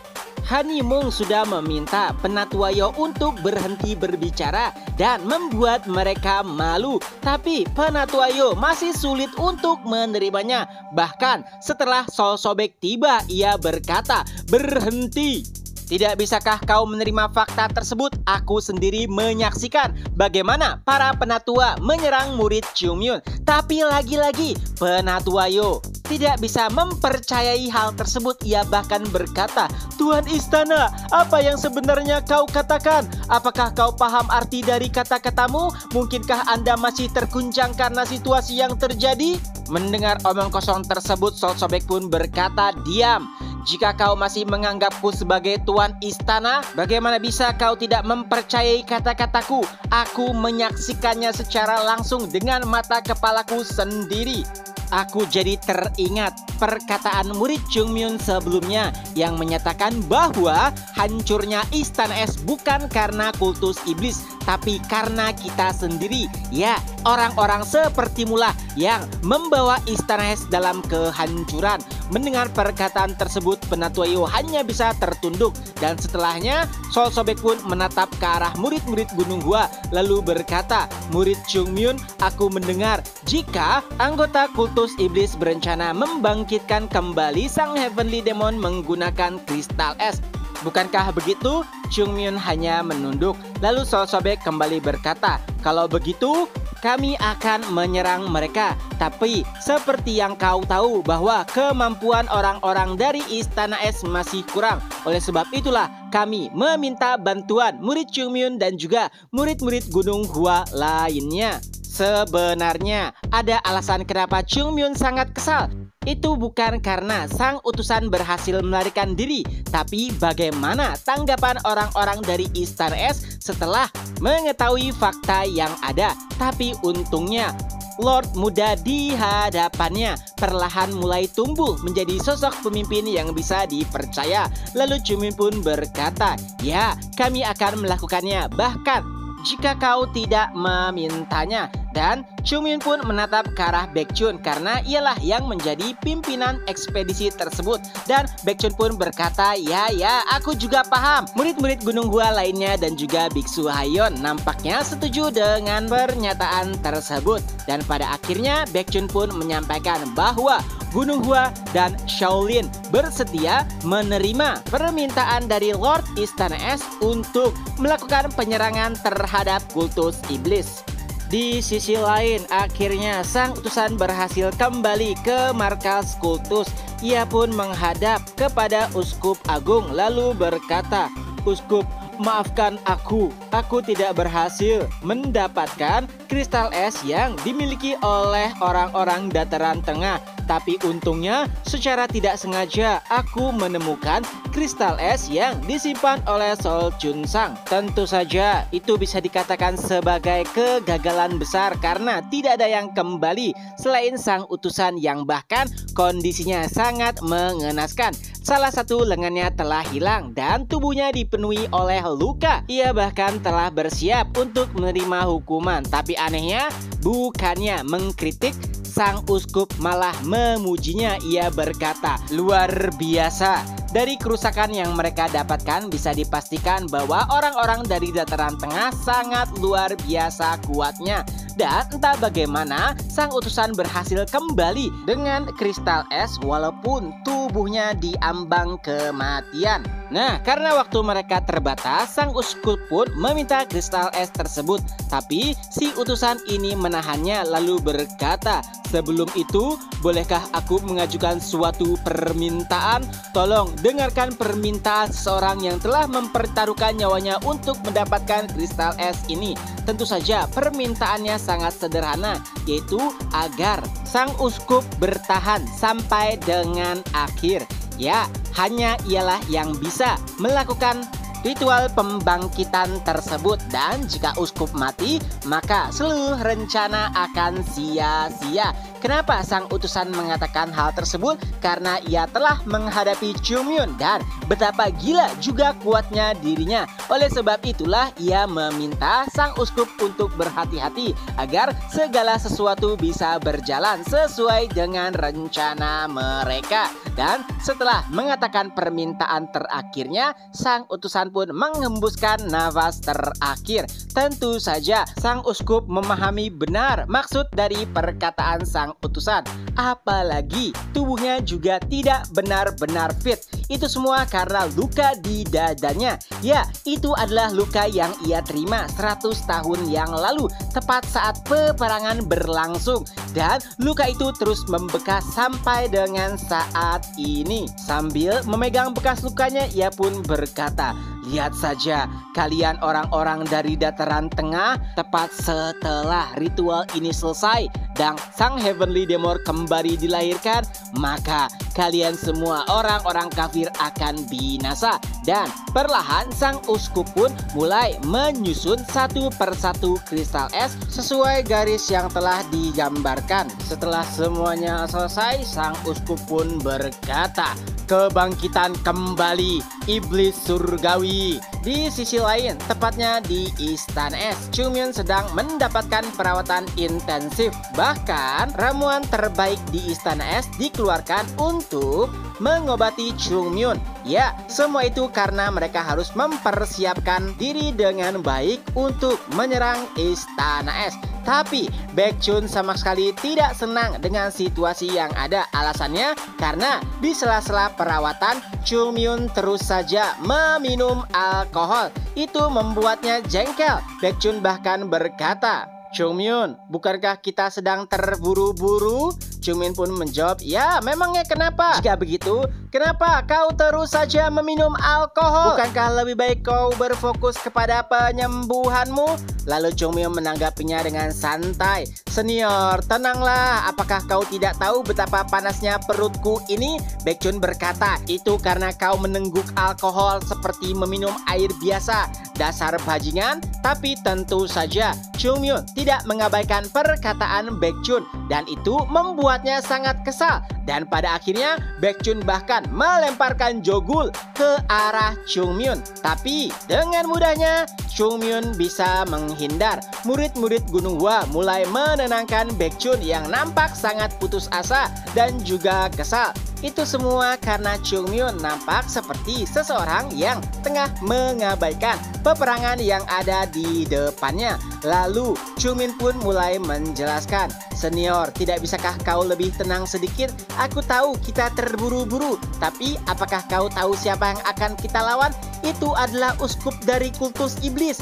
Han Yimung sudah meminta Penatuayo untuk berhenti berbicara dan membuat mereka malu. Tapi Penatuayo masih sulit untuk menerimanya. Bahkan setelah Sol Sobek tiba, ia berkata, "Berhenti." Tidak bisakah kau menerima fakta tersebut? Aku sendiri menyaksikan bagaimana para penatua menyerang murid Chungmyun. Tapi lagi-lagi penatua Yo tidak bisa mempercayai hal tersebut. Ia bahkan berkata, "Tuan Istana, apa yang sebenarnya kau katakan? Apakah kau paham arti dari kata-katamu? Mungkinkah Anda masih terguncang karena situasi yang terjadi?" Mendengar omong kosong tersebut, Sol Sobek pun berkata, "Diam. Jika kau masih menganggapku sebagai tuan istana, bagaimana bisa kau tidak mempercayai kata-kataku? Aku menyaksikannya secara langsung dengan mata kepalaku sendiri." Aku jadi teringat perkataan murid Chungmyun sebelumnya yang menyatakan bahwa hancurnya Istana Es bukan karena kultus iblis, tapi karena kita sendiri. Ya, orang-orang sepertimu lah yang membawa Istana Es dalam kehancuran. Mendengar perkataan tersebut, Penatua Yo hanya bisa tertunduk, dan setelahnya Sol Sobek pun menatap ke arah murid-murid Gunung Hua lalu berkata, "Murid Chungmyun, aku mendengar jika anggota kultus iblis berencana membangkitkan kembali sang Heavenly Demon menggunakan kristal es. Bukankah begitu?" Chungmyun hanya menunduk. Lalu Sol Sobek kembali berkata, "Kalau begitu, kami akan menyerang mereka. Tapi seperti yang kau tahu bahwa kemampuan orang-orang dari Istana Es masih kurang. Oleh sebab itulah kami meminta bantuan murid Chungmyun dan juga murid-murid Gunung Hua lainnya." Sebenarnya ada alasan kenapa Chungmyun sangat kesal. Itu bukan karena sang utusan berhasil melarikan diri, tapi bagaimana tanggapan orang-orang dari Istana Es setelah mengetahui fakta yang ada. Tapi untungnya Lord muda di hadapannya perlahan mulai tumbuh menjadi sosok pemimpin yang bisa dipercaya. Lalu Chungmyun pun berkata, "Ya, kami akan melakukannya, bahkan jika kau tidak memintanya." Dan Chungmyun pun menatap ke arah Baekchun karena ialah yang menjadi pimpinan ekspedisi tersebut. Dan Baekchun pun berkata, ya, aku juga paham." Murid-murid Gunung Hua lainnya dan juga Biksu Hayon nampaknya setuju dengan pernyataan tersebut. Dan pada akhirnya Baekchun pun menyampaikan bahwa Gunung Hua dan Shaolin bersedia menerima permintaan dari Lord Istana Es untuk melakukan penyerangan terhadap kultus iblis. Di sisi lain, akhirnya sang utusan berhasil kembali ke markas kultus. Ia pun menghadap kepada Uskup Agung lalu berkata, "Uskup, maafkan aku tidak berhasil mendapatkan kristal es yang dimiliki oleh orang-orang dataran tengah. Tapi untungnya secara tidak sengaja aku menemukan kristal es yang disimpan oleh Sol Junsang. Tentu saja itu bisa dikatakan sebagai kegagalan besar karena tidak ada yang kembali selain sang utusan yang bahkan kondisinya sangat mengenaskan. Salah satu lengannya telah hilang dan tubuhnya dipenuhi oleh luka. Ia bahkan telah bersiap untuk menerima hukuman. Tapi anehnya, bukannya mengkritik, sang uskup malah memujinya. Ia berkata, "Luar biasa." Dari kerusakan yang mereka dapatkan bisa dipastikan bahwa orang-orang dari dataran tengah sangat luar biasa kuatnya. Dan entah bagaimana sang utusan berhasil kembali dengan kristal es walaupun tubuhnya diambang kematian. Nah, karena waktu mereka terbatas, sang uskup pun meminta kristal es tersebut. Tapi si utusan ini menahannya lalu berkata, "Sebelum itu, bolehkah aku mengajukan suatu permintaan? Tolong dengarkan permintaan seseorang yang telah mempertaruhkan nyawanya untuk mendapatkan kristal es ini." Tentu saja permintaannya sangat sederhana, yaitu agar sang uskup bertahan sampai dengan akhir. Ya, hanya ialah yang bisa melakukan ritual pembangkitan tersebut, dan jika uskup mati, maka seluruh rencana akan sia-sia. Kenapa sang utusan mengatakan hal tersebut? Karena ia telah menghadapi Chungmyun dan betapa gila juga kuatnya dirinya. Oleh sebab itulah ia meminta sang uskup untuk berhati-hati agar segala sesuatu bisa berjalan sesuai dengan rencana mereka. Dan setelah mengatakan permintaan terakhirnya, sang utusan pun menghembuskan nafas terakhir. Tentu saja sang uskup memahami benar maksud dari perkataan sang sang utusan. Apalagi tubuhnya juga tidak benar-benar fit. Itu semua karena luka di dadanya. Ya, itu adalah luka yang ia terima 100 tahun yang lalu, tepat saat peperangan berlangsung. Dan luka itu terus membekas sampai dengan saat ini. Sambil memegang bekas lukanya, ia pun berkata, "Lihat saja, kalian orang-orang dari dataran tengah, tepat setelah ritual ini selesai dan sang Heavenly Demon kembali dilahirkan, maka kalian semua orang-orang kafir akan binasa." Dan perlahan sang uskup pun mulai menyusun satu persatu kristal es sesuai garis yang telah digambarkan. Setelah semuanya selesai, sang uskup pun berkata, "Kebangkitan kembali iblis surgawi." Di sisi lain, tepatnya di Istana Es, Chungmyeon sedang mendapatkan perawatan intensif. Bahkan, ramuan terbaik di Istana Es dikeluarkan untuk mengobati Chungmyeon. Ya, semua itu karena mereka harus mempersiapkan diri dengan baik untuk menyerang Istana Es. Tapi Baekhyun sama sekali tidak senang dengan situasi yang ada. Alasannya karena di sela-sela perawatan, Chungmyeon terus saja meminum alkohol. Itu membuatnya jengkel. Baekhyun bahkan berkata, "Chungmyeon, bukankah kita sedang terburu-buru?" Chungmyeon pun menjawab, "Ya, memangnya kenapa? Jika begitu, kenapa kau terus saja meminum alkohol? Bukankah lebih baik kau berfokus kepada penyembuhanmu?" Lalu Chungmyeon menanggapinya dengan santai, "Senior, tenanglah. Apakah kau tidak tahu betapa panasnya perutku ini?" Baekhyun berkata, "Itu karena kau menengguk alkohol seperti meminum air biasa. Dasar bajingan." Tapi tentu saja Chungmyeon tidak mengabaikan perkataan Baekhyun dan itu membuatnya sangat kesal. Dan pada akhirnya Baekhyun bahkan melemparkan Jogul ke arah Chungmyeon. Tapi dengan mudahnya Chungmyeon bisa menghindar. Murid-murid Gunung Hua mulai menenangkan Baekhyun yang nampak sangat putus asa dan juga kesal. Itu semua karena Chungmyeon nampak seperti seseorang yang tengah mengabaikan peperangan yang ada di depannya. Lalu Chungmyeon pun mulai menjelaskan, "Senior, tidak bisakah kau lebih tenang sedikit? Aku tahu kita terburu-buru, tapi apakah kau tahu siapa yang akan kita lawan? Itu adalah uskup dari kultus iblis.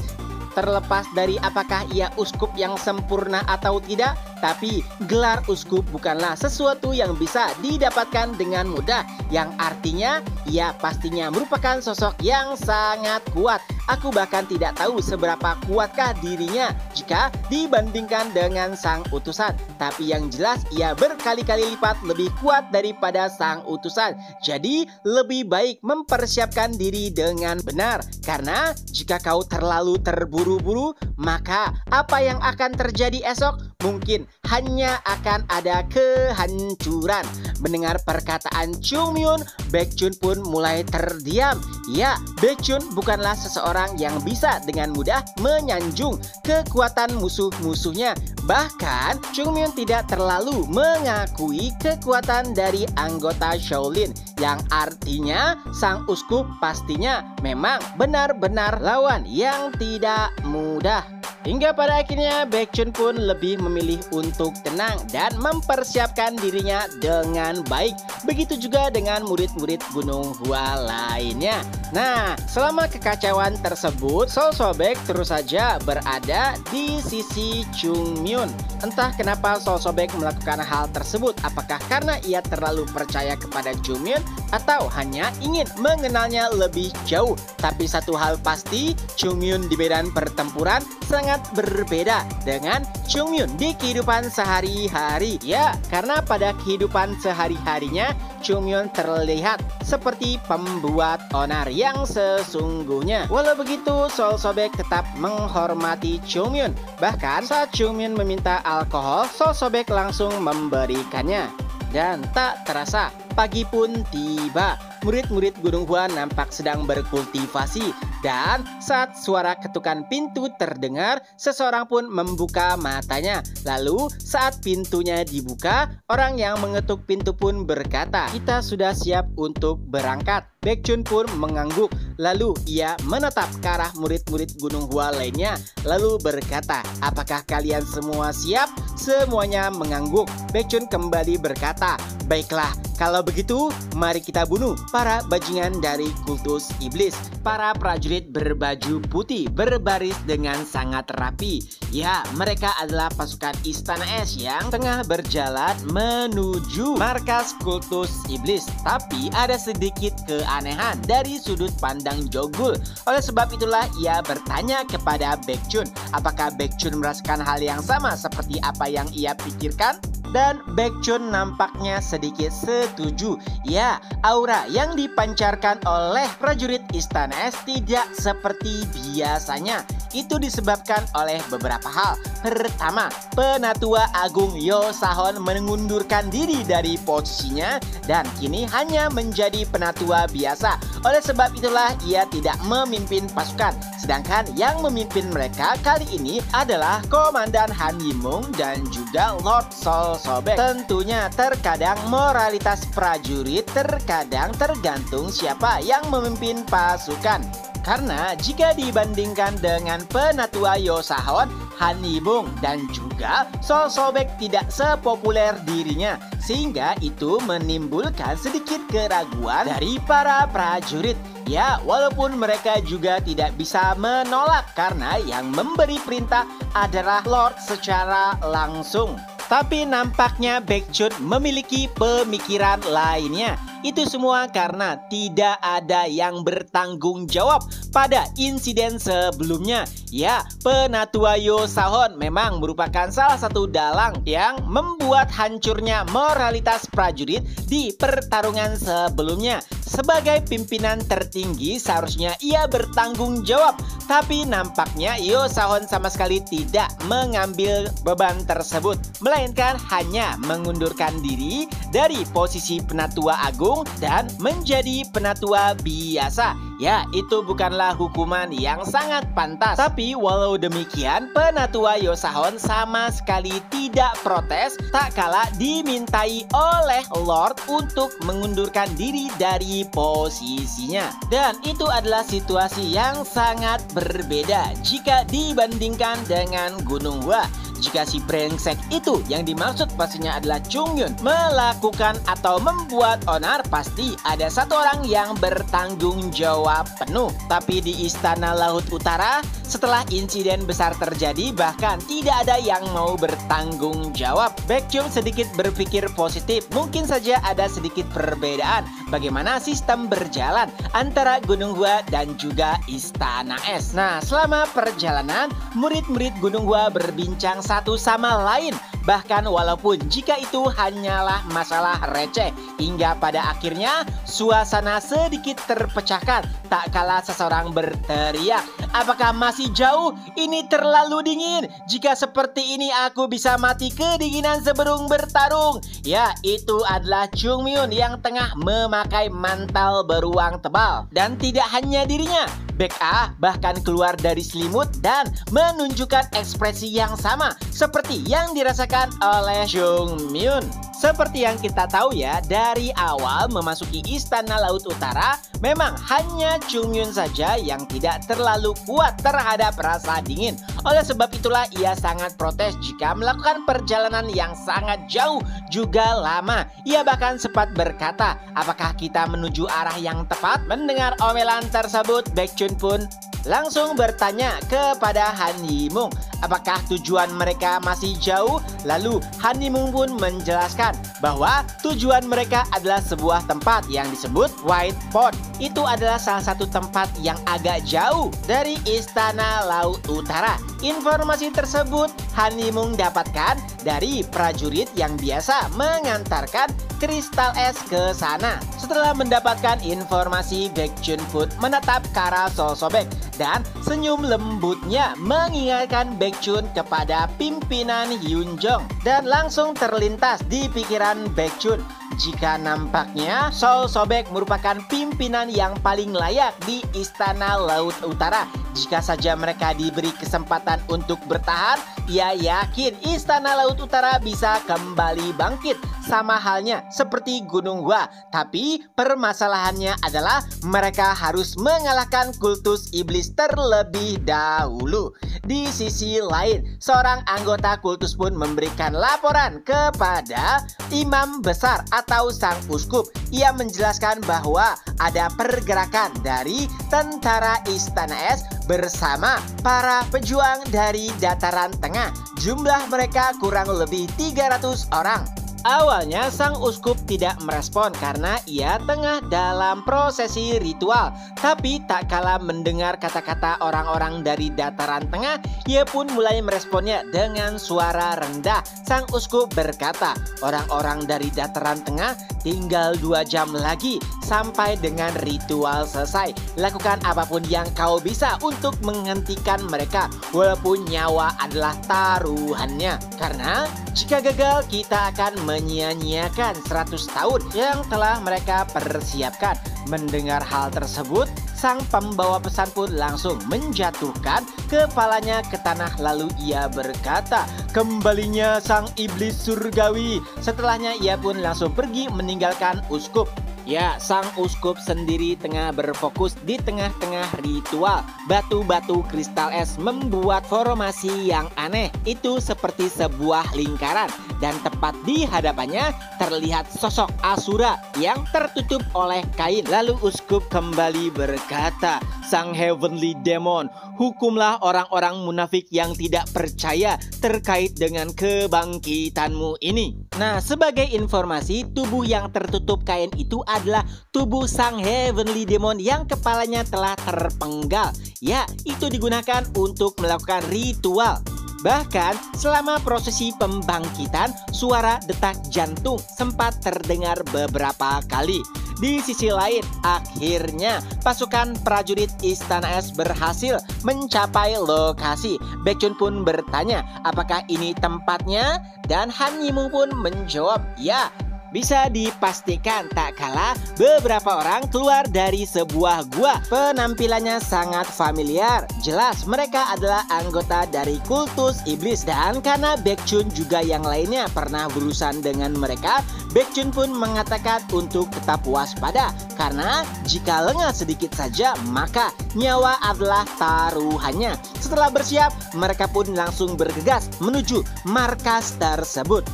Terlepas dari apakah ia uskup yang sempurna atau tidak, tapi gelar uskup bukanlah sesuatu yang bisa didapatkan dengan mudah, yang artinya ia pastinya merupakan sosok yang sangat kuat. Aku bahkan tidak tahu seberapa kuatkah dirinya jika dibandingkan dengan sang utusan. Tapi yang jelas ia berkali-kali lipat lebih kuat daripada sang utusan. Jadi lebih baik mempersiapkan diri dengan benar. Karena jika kau terlalu terburu-buru, maka apa yang akan terjadi esok mungkin hanya akan ada kehancuran." Mendengar perkataan Chungmyeon, Baekhyun pun mulai terdiam. Ya, Baekhyun bukanlah seseorang yang bisa dengan mudah menyanjung kekuatan musuh-musuhnya. Bahkan Chungmyeon tidak terlalu mengakui kekuatan dari anggota Shaolin, yang artinya sang uskup pastinya memang benar-benar lawan yang tidak mudah. Hingga pada akhirnya Baekhyun pun lebih memilih untuk tenang dan mempersiapkan dirinya dengan baik. Begitu juga dengan murid-murid Gunung Hua lainnya. Nah, selama kekacauan tersebut, Sol Sobek terus saja berada di sisi Chungmyeon. Entah kenapa Sol Sobek melakukan hal tersebut. Apakah karena ia terlalu percaya kepada Chungmyeon atau hanya ingin mengenalnya lebih jauh? Tapi satu hal pasti, Chungmyeon di medan pertempuran sangat berbeda dengan Chungmyeon di kehidupan sehari-hari. Ya, karena pada kehidupan sehari-harinya Chungmyeon terlihat seperti pembuat onar yang sesungguhnya. Walau begitu, Sol Sobek tetap menghormati Chungmyeon. Bahkan saat Chungmyeon meminta alkohol, Sol Sobek langsung memberikannya. Dan tak terasa, pagi pun tiba. Murid-murid Gunung Hua nampak sedang berkultivasi. Dan saat suara ketukan pintu terdengar, seseorang pun membuka matanya. Lalu saat pintunya dibuka, orang yang mengetuk pintu pun berkata, "Kita sudah siap untuk berangkat." Baekhyun pun mengangguk. Lalu ia menatap ke arah murid-murid Gunung Hua lainnya, lalu berkata, "Apakah kalian semua siap?" Semuanya mengangguk. Baekhyun kembali berkata, "Baiklah, kalau begitu mari kita bunuh para bajingan dari kultus iblis." Para prajurit berbaju putih berbaris dengan sangat rapi. Ya, mereka adalah pasukan Istana Es yang tengah berjalan menuju markas kultus iblis. Tapi ada sedikit keanehan dari sudut pandang Jogul. Oleh sebab itulah ia bertanya kepada Baekhyun, apakah Baekhyun merasakan hal yang sama seperti apa yang ia pikirkan? Dan Baekhyun nampaknya sedikit setuju. Ya, aura yang dipancarkan oleh prajurit Istana Es tidak seperti biasanya. Itu disebabkan oleh beberapa hal. Pertama, Penatua Agung Yo Sahon mengundurkan diri dari posisinya dan kini hanya menjadi penatua biasa. Oleh sebab itulah ia tidak memimpin pasukan. Sedangkan yang memimpin mereka kali ini adalah Komandan Han Yimong dan juga Lord Sol Sobek. Tentunya terkadang moralitas prajurit terkadang tergantung siapa yang memimpin pasukan. Karena jika dibandingkan dengan Penatua Yo Sahon, Han Yimong dan juga Sol Sobek tidak sepopuler dirinya, sehingga itu menimbulkan sedikit keraguan dari para prajurit. Ya, walaupun mereka juga tidak bisa menolak karena yang memberi perintah adalah Lord secara langsung. Tapi nampaknya Baekhyun memiliki pemikiran lainnya. Itu semua karena tidak ada yang bertanggung jawab pada insiden sebelumnya. Ya, Penatua Yo Sahon memang merupakan salah satu dalang yang membuat hancurnya moralitas prajurit di pertarungan sebelumnya. Sebagai pimpinan tertinggi seharusnya ia bertanggung jawab. Tapi nampaknya Yo Sahon sama sekali tidak mengambil beban tersebut, melainkan hanya mengundurkan diri dari posisi Penatua Agung dan menjadi penatua biasa. Ya, itu bukanlah hukuman yang sangat pantas. Tapi walau demikian, Penatua Yo Sahon sama sekali tidak protes tak kala dimintai oleh Lord untuk mengundurkan diri dari posisinya. Dan itu adalah situasi yang sangat berbeda jika dibandingkan dengan Gunung Hua. Jika si brengsek itu yang dimaksud pastinya adalah Chung Yun melakukan atau membuat onar, pasti ada satu orang yang bertanggung jawab penuh. Tapi di Istana Laut Utara setelah insiden besar terjadi bahkan tidak ada yang mau bertanggung jawab. Baekhyun sedikit berpikir positif. Mungkin saja ada sedikit perbedaan bagaimana sistem berjalan antara Gunung Hua dan juga Istana Es. Nah, selama perjalanan murid-murid Gunung Hua berbincang satu sama lain, bahkan walaupun jika itu hanyalah masalah receh, hingga pada akhirnya suasana sedikit terpecahkan tak kala seseorang berteriak, "Apakah masih jauh? Ini terlalu dingin. Jika seperti ini aku bisa mati kedinginan sebelum bertarung." Ya, itu adalah Chung Myun yang tengah memakai mantel beruang tebal. Dan tidak hanya dirinya, Baek Ah bahkan keluar dari selimut dan menunjukkan ekspresi yang sama seperti yang dirasakan oleh Chung Myun. Seperti yang kita tahu ya, dari awal memasuki Istana Laut Utara, memang hanya Chung Myun saja yang tidak terlalu kuat terhadap rasa dingin. Oleh sebab itulah ia sangat protes jika melakukan perjalanan yang sangat jauh juga lama. Ia bahkan sempat berkata, "Apakah kita menuju arah yang tepat?" Mendengar omelan tersebut, Baekhyun pun langsung bertanya kepada Han Yimong, apakah tujuan mereka masih jauh? Lalu Han Yimong pun menjelaskan bahwa tujuan mereka adalah sebuah tempat yang disebut White Pot. Itu adalah salah satu tempat yang agak jauh dari Istana Laut Utara. Informasi tersebut Han Yimong dapatkan dari prajurit yang biasa mengantarkan kristal es ke sana. Setelah mendapatkan informasi, Baekhyun pun menatap ke arah Sol Sobek dan senyum lembutnya mengingatkan Baekhyun kepada pimpinan Hyun Jong. Dan langsung terlintas di pikiran Baekhyun jika nampaknya Sol Sobek merupakan pimpinan yang paling layak di Istana Laut Utara. Jika saja mereka diberi kesempatan untuk bertahan, ia yakin Istana Laut Utara bisa kembali bangkit sama halnya seperti Gunung Hua. Tapi permasalahannya adalah mereka harus mengalahkan kultus iblis terlebih dahulu. Di sisi lain, seorang anggota kultus pun memberikan laporan kepada imam besar atau sang uskup. Ia menjelaskan bahwa ada pergerakan dari tentara Istana Es bersama para pejuang dari dataran tengah. Jumlah mereka kurang lebih 300 orang. Awalnya sang uskup tidak merespon karena ia tengah dalam prosesi ritual. Tapi tak kala mendengar kata-kata orang-orang dari dataran tengah, ia pun mulai meresponnya dengan suara rendah. Sang uskup berkata, orang-orang dari dataran tengah tinggal 2 jam lagi sampai dengan ritual selesai. Lakukan apapun yang kau bisa untuk menghentikan mereka, walaupun nyawa adalah taruhannya. Karena jika gagal, kita akan menyia-nyiakan 100 tahun yang telah mereka persiapkan. Mendengar hal tersebut, sang pembawa pesan pun langsung menjatuhkan kepalanya ke tanah, lalu ia berkata, kembalinya sang iblis surgawi. Setelahnya ia pun langsung pergi meninggalkan uskup. Ya, sang uskup sendiri tengah berfokus di tengah-tengah ritual. Batu-batu kristal es membuat formasi yang aneh. Itu seperti sebuah lingkaran. Dan tepat di hadapannya terlihat sosok Asura yang tertutup oleh kain. Lalu uskup kembali berkata, sang heavenly demon, hukumlah orang-orang munafik yang tidak percaya terkait dengan kebangkitanmu ini. Nah, sebagai informasi, tubuh yang tertutup kain itu adalah tubuh sang heavenly demon yang kepalanya telah terpenggal. Ya, itu digunakan untuk melakukan ritual. Bahkan selama prosesi pembangkitan, suara detak jantung sempat terdengar beberapa kali. Di sisi lain, akhirnya pasukan prajurit Istana Es berhasil mencapai lokasi. Baekjun pun bertanya, apakah ini tempatnya? Dan Han Yimou pun menjawab, ya. Bisa dipastikan tak kalah beberapa orang keluar dari sebuah gua. Penampilannya sangat familiar. Jelas mereka adalah anggota dari kultus iblis. Dan karena Baekjun juga yang lainnya pernah berurusan dengan mereka, Baekjun pun mengatakan untuk tetap waspada. Karena jika lengah sedikit saja, maka nyawa adalah taruhannya. Setelah bersiap, mereka pun langsung bergegas menuju markas tersebut.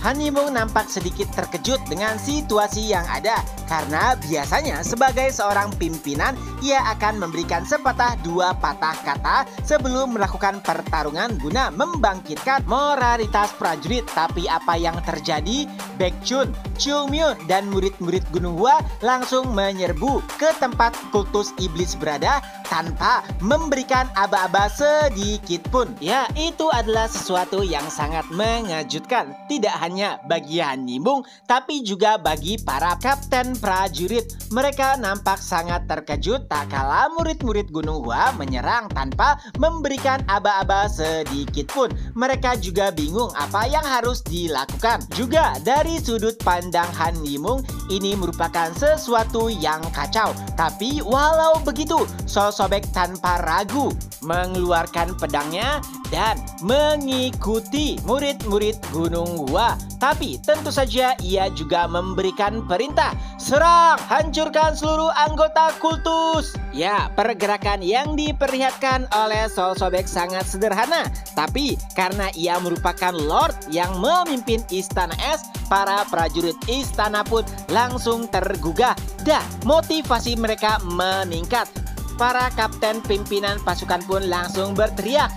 Han Yimou nampak sedikit terkejut dengan situasi yang ada, karena biasanya sebagai seorang pimpinan ia akan memberikan sepatah dua patah kata sebelum melakukan pertarungan guna membangkitkan moralitas prajurit. Tapi apa yang terjadi? Baekjun, Cheongmyo, dan murid-murid Gunung Hua langsung menyerbu ke tempat kultus iblis berada tanpa memberikan aba-aba sedikit pun. Ya, itu adalah sesuatu yang sangat mengejutkan. Tidak hanya bagi Han Yimou, tapi juga bagi para kapten prajurit. Mereka nampak sangat terkejut tak kala murid-murid Gunung Hua menyerang tanpa memberikan aba-aba sedikit pun. Mereka juga bingung apa yang harus dilakukan. Juga dari sudut pandang Han Yimou, ini merupakan sesuatu yang kacau. Tapi walau begitu, Sol Sobek tanpa ragu mengeluarkan pedangnya dan mengikuti murid-murid Gunung Hua. Tapi tentu saja ia juga memberikan perintah, serang, hancurkan seluruh anggota kultus. Ya, pergerakan yang diperlihatkan oleh Sol Sobek sangat sederhana. Tapi karena ia merupakan Lord yang memimpin Istana Es, para prajurit istana pun langsung tergugah dan motivasi mereka meningkat. Para kapten pimpinan pasukan pun langsung berteriak,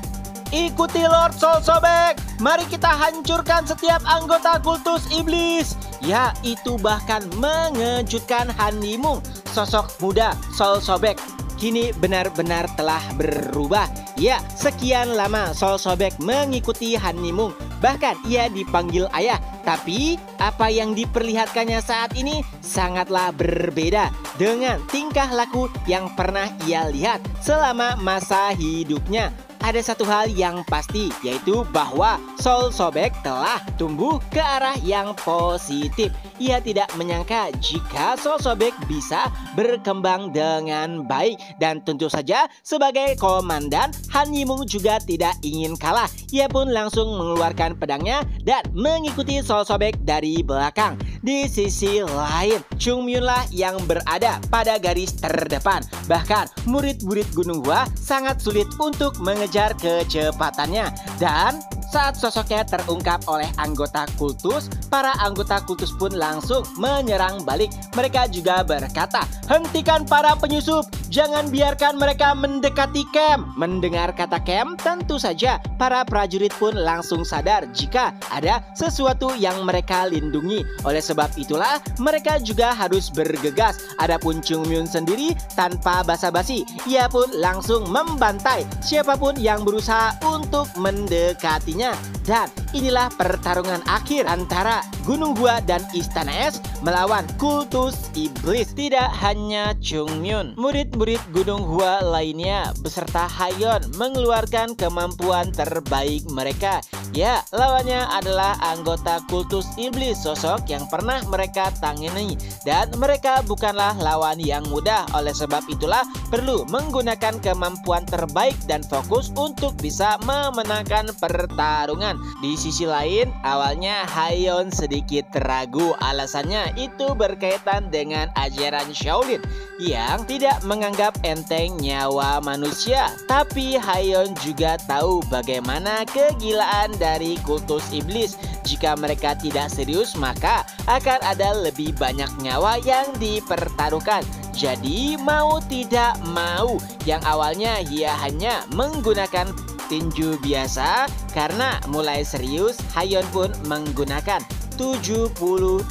ikuti Lord Sol Sobek, mari kita hancurkan setiap anggota kultus iblis. Ya, itu bahkan mengejutkan Han Yimou. Sosok muda Sol Sobek kini benar-benar telah berubah. Ya, sekian lama Sol Sobek mengikuti Han Yimou. Bahkan ia dipanggil ayah. Tapi apa yang diperlihatkannya saat ini sangatlah berbeda dengan tingkah laku yang pernah ia lihat selama masa hidupnya. ada satu hal yang pasti, yaitu bahwa Soul Sobek telah tumbuh ke arah yang positif. Ia tidak menyangka jika Soul Sobek bisa berkembang dengan baik. Dan tentu saja sebagai komandan, Han Yimou juga tidak ingin kalah. Ia pun langsung mengeluarkan pedangnya dan mengikuti Soul Sobek dari belakang. Di sisi lain, Chung Myun lah yang berada pada garis terdepan. Bahkan murid-murid Gunung Hua sangat sulit untuk mengejar kecepatannya. Dan saat sosoknya terungkap oleh anggota kultus, para anggota kultus pun langsung menyerang balik. Mereka juga berkata, "Hentikan para penyusup, jangan biarkan mereka mendekati camp." Mendengar kata camp, tentu saja para prajurit pun langsung sadar jika ada sesuatu yang mereka lindungi. Oleh sebab itulah mereka juga harus bergegas. Adapun Chung Myun sendiri tanpa basa-basi, ia pun langsung membantai siapapun yang berusaha untuk mendekatinya. Dan inilah pertarungan akhir antara Gunung Hua dan Istana Es melawan kultus iblis. Tidak hanya Chung Myun, murid-murid Gunung Hua lainnya beserta Hayeon mengeluarkan kemampuan terbaik mereka. Ya, lawannya adalah anggota kultus iblis, sosok yang pernah mereka tangani. Dan mereka bukanlah lawan yang mudah. Oleh sebab itulah perlu menggunakan kemampuan terbaik dan fokus untuk bisa memenangkan pertarungan. Di sisi lain, awalnya Hayeon sedikit ragu. Alasannya itu berkaitan dengan ajaran Shaolin yang tidak menganggap enteng nyawa manusia. Tapi Hayeon juga tahu bagaimana kegilaan dari kultus iblis. Jika mereka tidak serius, maka akan ada lebih banyak nyawa yang dipertaruhkan. Jadi mau tidak mau, yang awalnya ia hanya menggunakan tinju biasa, karena mulai serius Hayeon pun menggunakan 72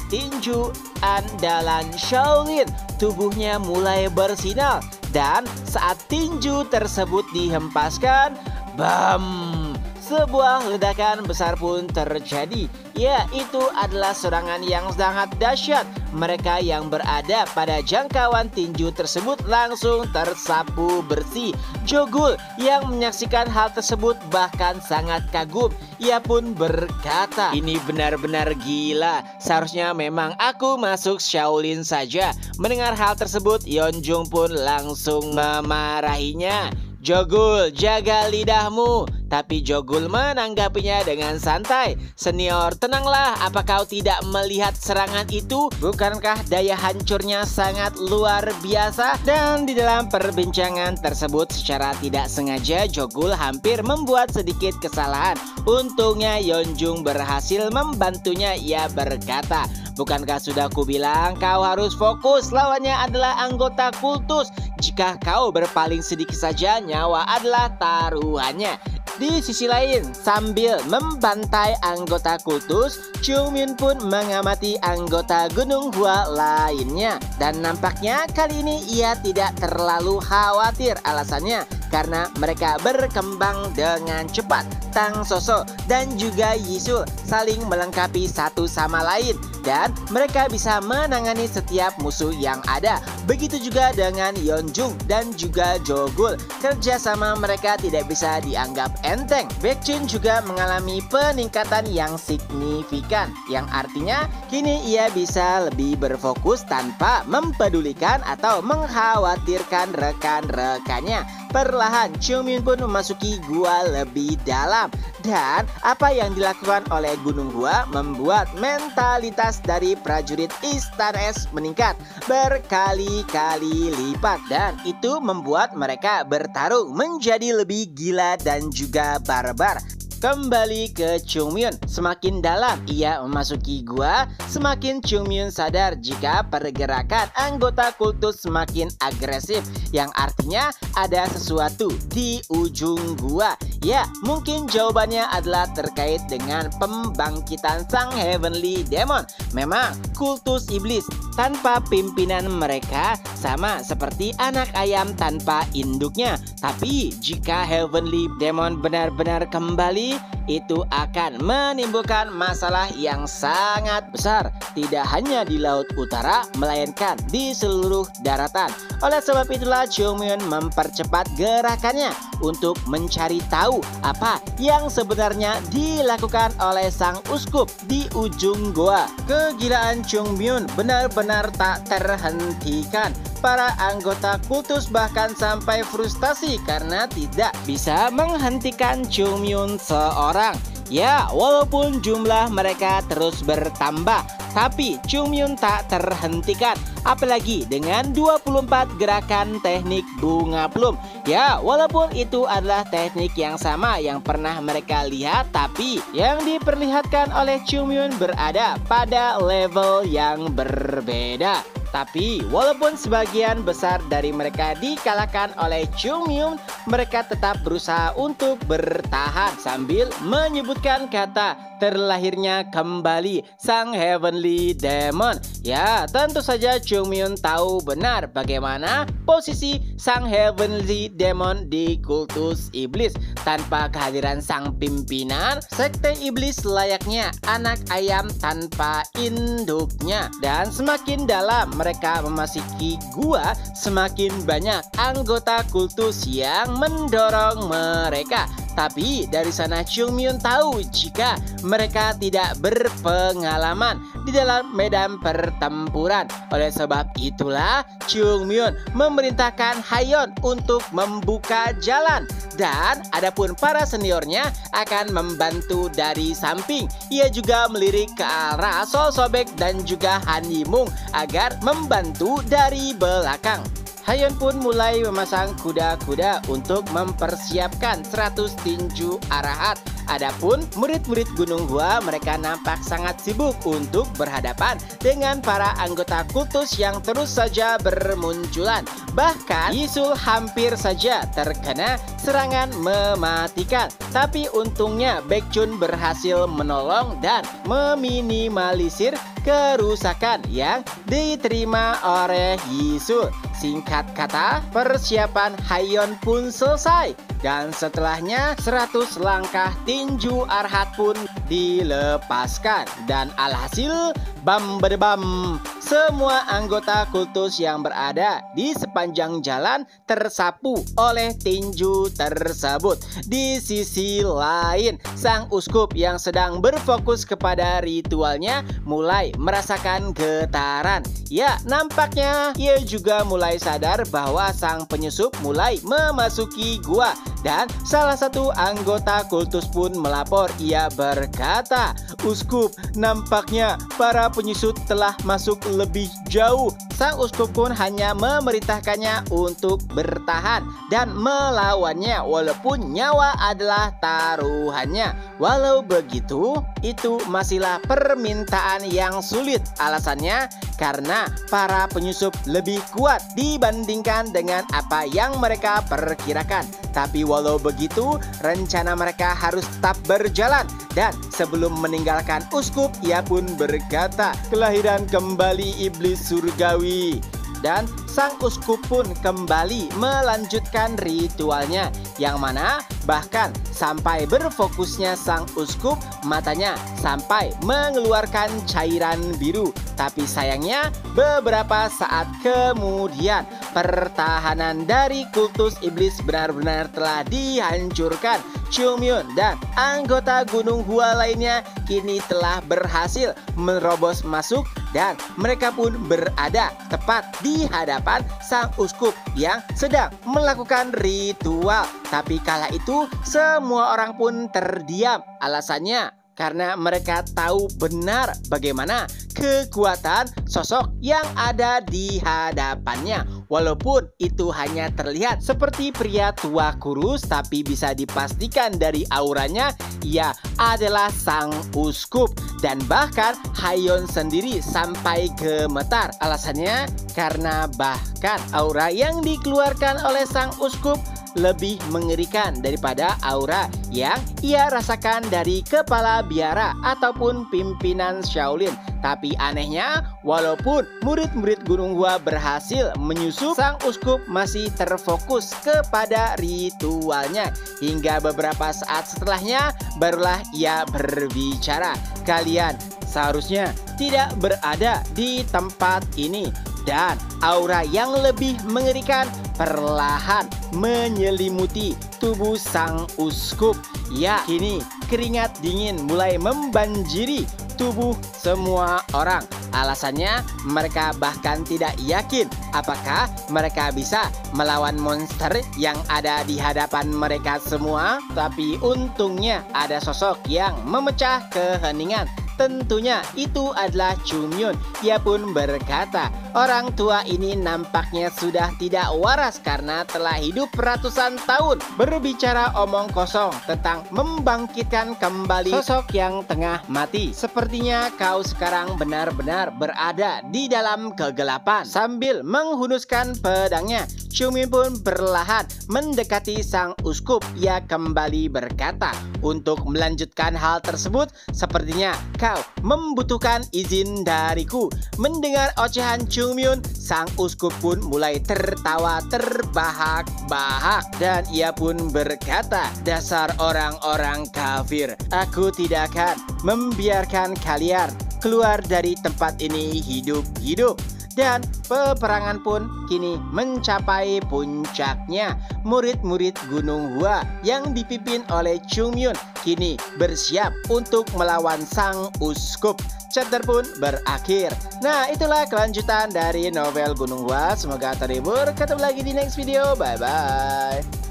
tinju andalan Shaolin. Tubuhnya mulai bersinar dan saat tinju tersebut dihempaskan, bam! Sebuah ledakan besar pun terjadi. Ya, itu adalah serangan yang sangat dahsyat. Mereka yang berada pada jangkauan tinju tersebut langsung tersapu bersih. Jogul yang menyaksikan hal tersebut bahkan sangat kagum. Ia pun berkata, "Ini benar-benar gila. Seharusnya memang aku masuk Shaolin saja." Mendengar hal tersebut, Yeonjung pun langsung memarahinya. "Jogul, jaga lidahmu." Tapi Jogul menanggapinya dengan santai. "Senior, tenanglah, apa kau tidak melihat serangan itu? Bukankah daya hancurnya sangat luar biasa?" Dan di dalam perbincangan tersebut secara tidak sengaja Jogul hampir membuat sedikit kesalahan. Untungnya Yeonjung berhasil membantunya. Ia berkata, "Bukankah sudah kubilang kau harus fokus? Lawannya adalah anggota kultus. Jika kau berpaling sedikit saja, nyawa adalah taruhannya." Di sisi lain, sambil membantai anggota kultus, Chung Myun pun mengamati anggota Gunung Hua lainnya. Dan nampaknya kali ini ia tidak terlalu khawatir. Alasannya karena mereka berkembang dengan cepat. Tang Soso dan juga Yisul saling melengkapi satu sama lain, dan mereka bisa menangani setiap musuh yang ada. Begitu juga dengan Yeonjung dan juga Jogul. Kerjasama mereka tidak bisa dianggap enteng. Baekjun juga mengalami peningkatan yang signifikan, yang artinya kini ia bisa lebih berfokus tanpa mempedulikan atau mengkhawatirkan rekan-rekannya. Perlahan Chung Myun pun memasuki gua lebih dalam, dan apa yang dilakukan oleh Gunung Hua membuat mentalitas dari prajurit Istana Es meningkat berkali-kali lipat, dan itu membuat mereka bertarung menjadi lebih gila dan juga barbar. Kembali ke Chung Myun, semakin dalam ia memasuki gua, semakin Chung Myun sadar jika pergerakan anggota kultus semakin agresif, yang artinya ada sesuatu di ujung gua. Ya, mungkin jawabannya adalah terkait dengan pembangkitan sang Heavenly Demon. Memang kultus iblis tanpa pimpinan mereka sama seperti anak ayam tanpa induknya. Tapi jika Heavenly Demon benar-benar kembali, itu akan menimbulkan masalah yang sangat besar, tidak hanya di Laut Utara, melainkan di seluruh daratan. Oleh sebab itulah Chungmyun mempercepat gerakannya untuk mencari tahu apa yang sebenarnya dilakukan oleh sang uskup di ujung goa. Kegilaan Chungmyun benar-benar tak terhentikan. Para anggota kultus bahkan sampai frustasi karena tidak bisa menghentikan Chungmyun seorang. Ya, walaupun jumlah mereka terus bertambah, tapi Chungmyun tak terhentikan. Apalagi dengan 24 gerakan teknik bunga plum. Ya, walaupun itu adalah teknik yang sama yang pernah mereka lihat, tapi yang diperlihatkan oleh Chungmyun berada pada level yang berbeda. Tapi walaupun sebagian besar dari mereka dikalahkan oleh Chungmyun, mereka tetap berusaha untuk bertahan sambil menyebutkan kata terlahirnya kembali sang Heavenly Demon. Ya, tentu saja Chungmyun tahu benar bagaimana posisi sang Heavenly Demon di kultus iblis. Tanpa kehadiran sang pimpinan, sekte iblis layaknya anak ayam tanpa induknya. Dan semakin dalam mereka memasuki gua, semakin banyak anggota kultus yang mendorong mereka. Tapi dari sana Chungmyun tahu jika mereka tidak berpengalaman di dalam medan pertempuran. Oleh sebab itulah Chungmyun memerintahkan Hayeon untuk membuka jalan. Dan adapun para seniornya akan membantu dari samping. Ia juga melirik ke arah Sol Sobek dan juga Han Yimung agar membantu dari belakang. Hayeon pun mulai memasang kuda-kuda untuk mempersiapkan 100 tinju arahat. Adapun murid-murid Gunung Hua, mereka nampak sangat sibuk untuk berhadapan dengan para anggota kultus yang terus saja bermunculan. Bahkan Yisul hampir saja terkena serangan mematikan. Tapi untungnya Baekjun berhasil menolong dan meminimalisir kerusakan yang diterima oleh Yisul. Singkat kata, persiapan Hayeon pun selesai. Dan setelahnya 100 langkah tinju arhat pun dilepaskan. Dan alhasil, bam badabam, semua anggota kultus yang berada di sepanjang jalan tersapu oleh tinju tersebut. Di sisi lain, sang uskup yang sedang berfokus kepada ritualnya mulai merasakan getaran. Ya, nampaknya ia juga mulai sadar bahwa sang penyusup mulai memasuki gua. Dan salah satu anggota kultus pun melapor. Ia berkata, "Uskup, nampaknya para penyusup telah masuk lebih jauh." Sang uskup pun hanya memerintahkannya untuk bertahan dan melawannya walaupun nyawa adalah taruhannya. Walau begitu, itu masihlah permintaan yang sulit. Alasannya karena para penyusup lebih kuat dibandingkan dengan apa yang mereka perkirakan. Tapi walau begitu, rencana mereka harus tetap berjalan. Dan sebelum meninggalkan uskup, ia pun berkata, "Kelahiran kembali iblis surgawi." Dan sang uskup pun kembali melanjutkan ritualnya, yang mana bahkan sampai berfokusnya sang uskup, matanya sampai mengeluarkan cairan biru. Tapi sayangnya beberapa saat kemudian pertahanan dari kultus iblis benar-benar telah dihancurkan. Chungmyun dan anggota Gunung Hua lainnya kini telah berhasil menerobos masuk dan mereka pun berada tepat di hadapan sang uskup yang sedang melakukan ritual. Tapi kala itu semua orang pun terdiam. Alasannya karena mereka tahu benar bagaimana kekuatan sosok yang ada di hadapannya. Walaupun itu hanya terlihat seperti pria tua kurus, tapi bisa dipastikan dari auranya ia adalah sang uskup. Dan bahkan Hayeon sendiri sampai gemetar. Alasannya karena bahkan aura yang dikeluarkan oleh sang uskup lebih mengerikan daripada aura yang ia rasakan dari kepala biara ataupun pimpinan Shaolin. Tapi anehnya, walaupun murid-murid Gunung Hua berhasil menyusup, sang uskup masih terfokus kepada ritualnya. Hingga beberapa saat setelahnya, barulah ia berbicara. Kalian seharusnya tidak berada di tempat ini. Dan aura yang lebih mengerikan perlahan menyelimuti tubuh sang uskup. Ya, kini keringat dingin mulai membanjiri tubuh semua orang. Alasannya, mereka bahkan tidak yakin apakah mereka bisa melawan monster yang ada di hadapan mereka semua. Tapi untungnya ada sosok yang memecah keheningan. Tentunya itu adalah Chunhyun. Ia pun berkata, orang tua ini nampaknya sudah tidak waras karena telah hidup ratusan tahun berbicara omong kosong tentang membangkitkan kembali sosok yang tengah mati. Sepertinya kau sekarang benar-benar berada di dalam kegelapan. Sambil menghunuskan pedangnya, Chunhyun pun perlahan mendekati sang uskup. Ia kembali berkata, untuk melanjutkan hal tersebut, sepertinya kau membutuhkan izin dariku. Mendengar ocehan Chunhyun, sang uskup pun mulai tertawa terbahak-bahak. Dan ia pun berkata, dasar orang-orang kafir, aku tidak akan membiarkan kalian keluar dari tempat ini hidup-hidup. Dan peperangan pun kini mencapai puncaknya. Murid-murid Gunung Hua yang dipimpin oleh Chunhyun kini bersiap untuk melawan sang uskup. Chapter pun berakhir. Nah, itulah kelanjutan dari novel Gunung Hua. Semoga terhibur. Ketemu lagi di next video. Bye-bye.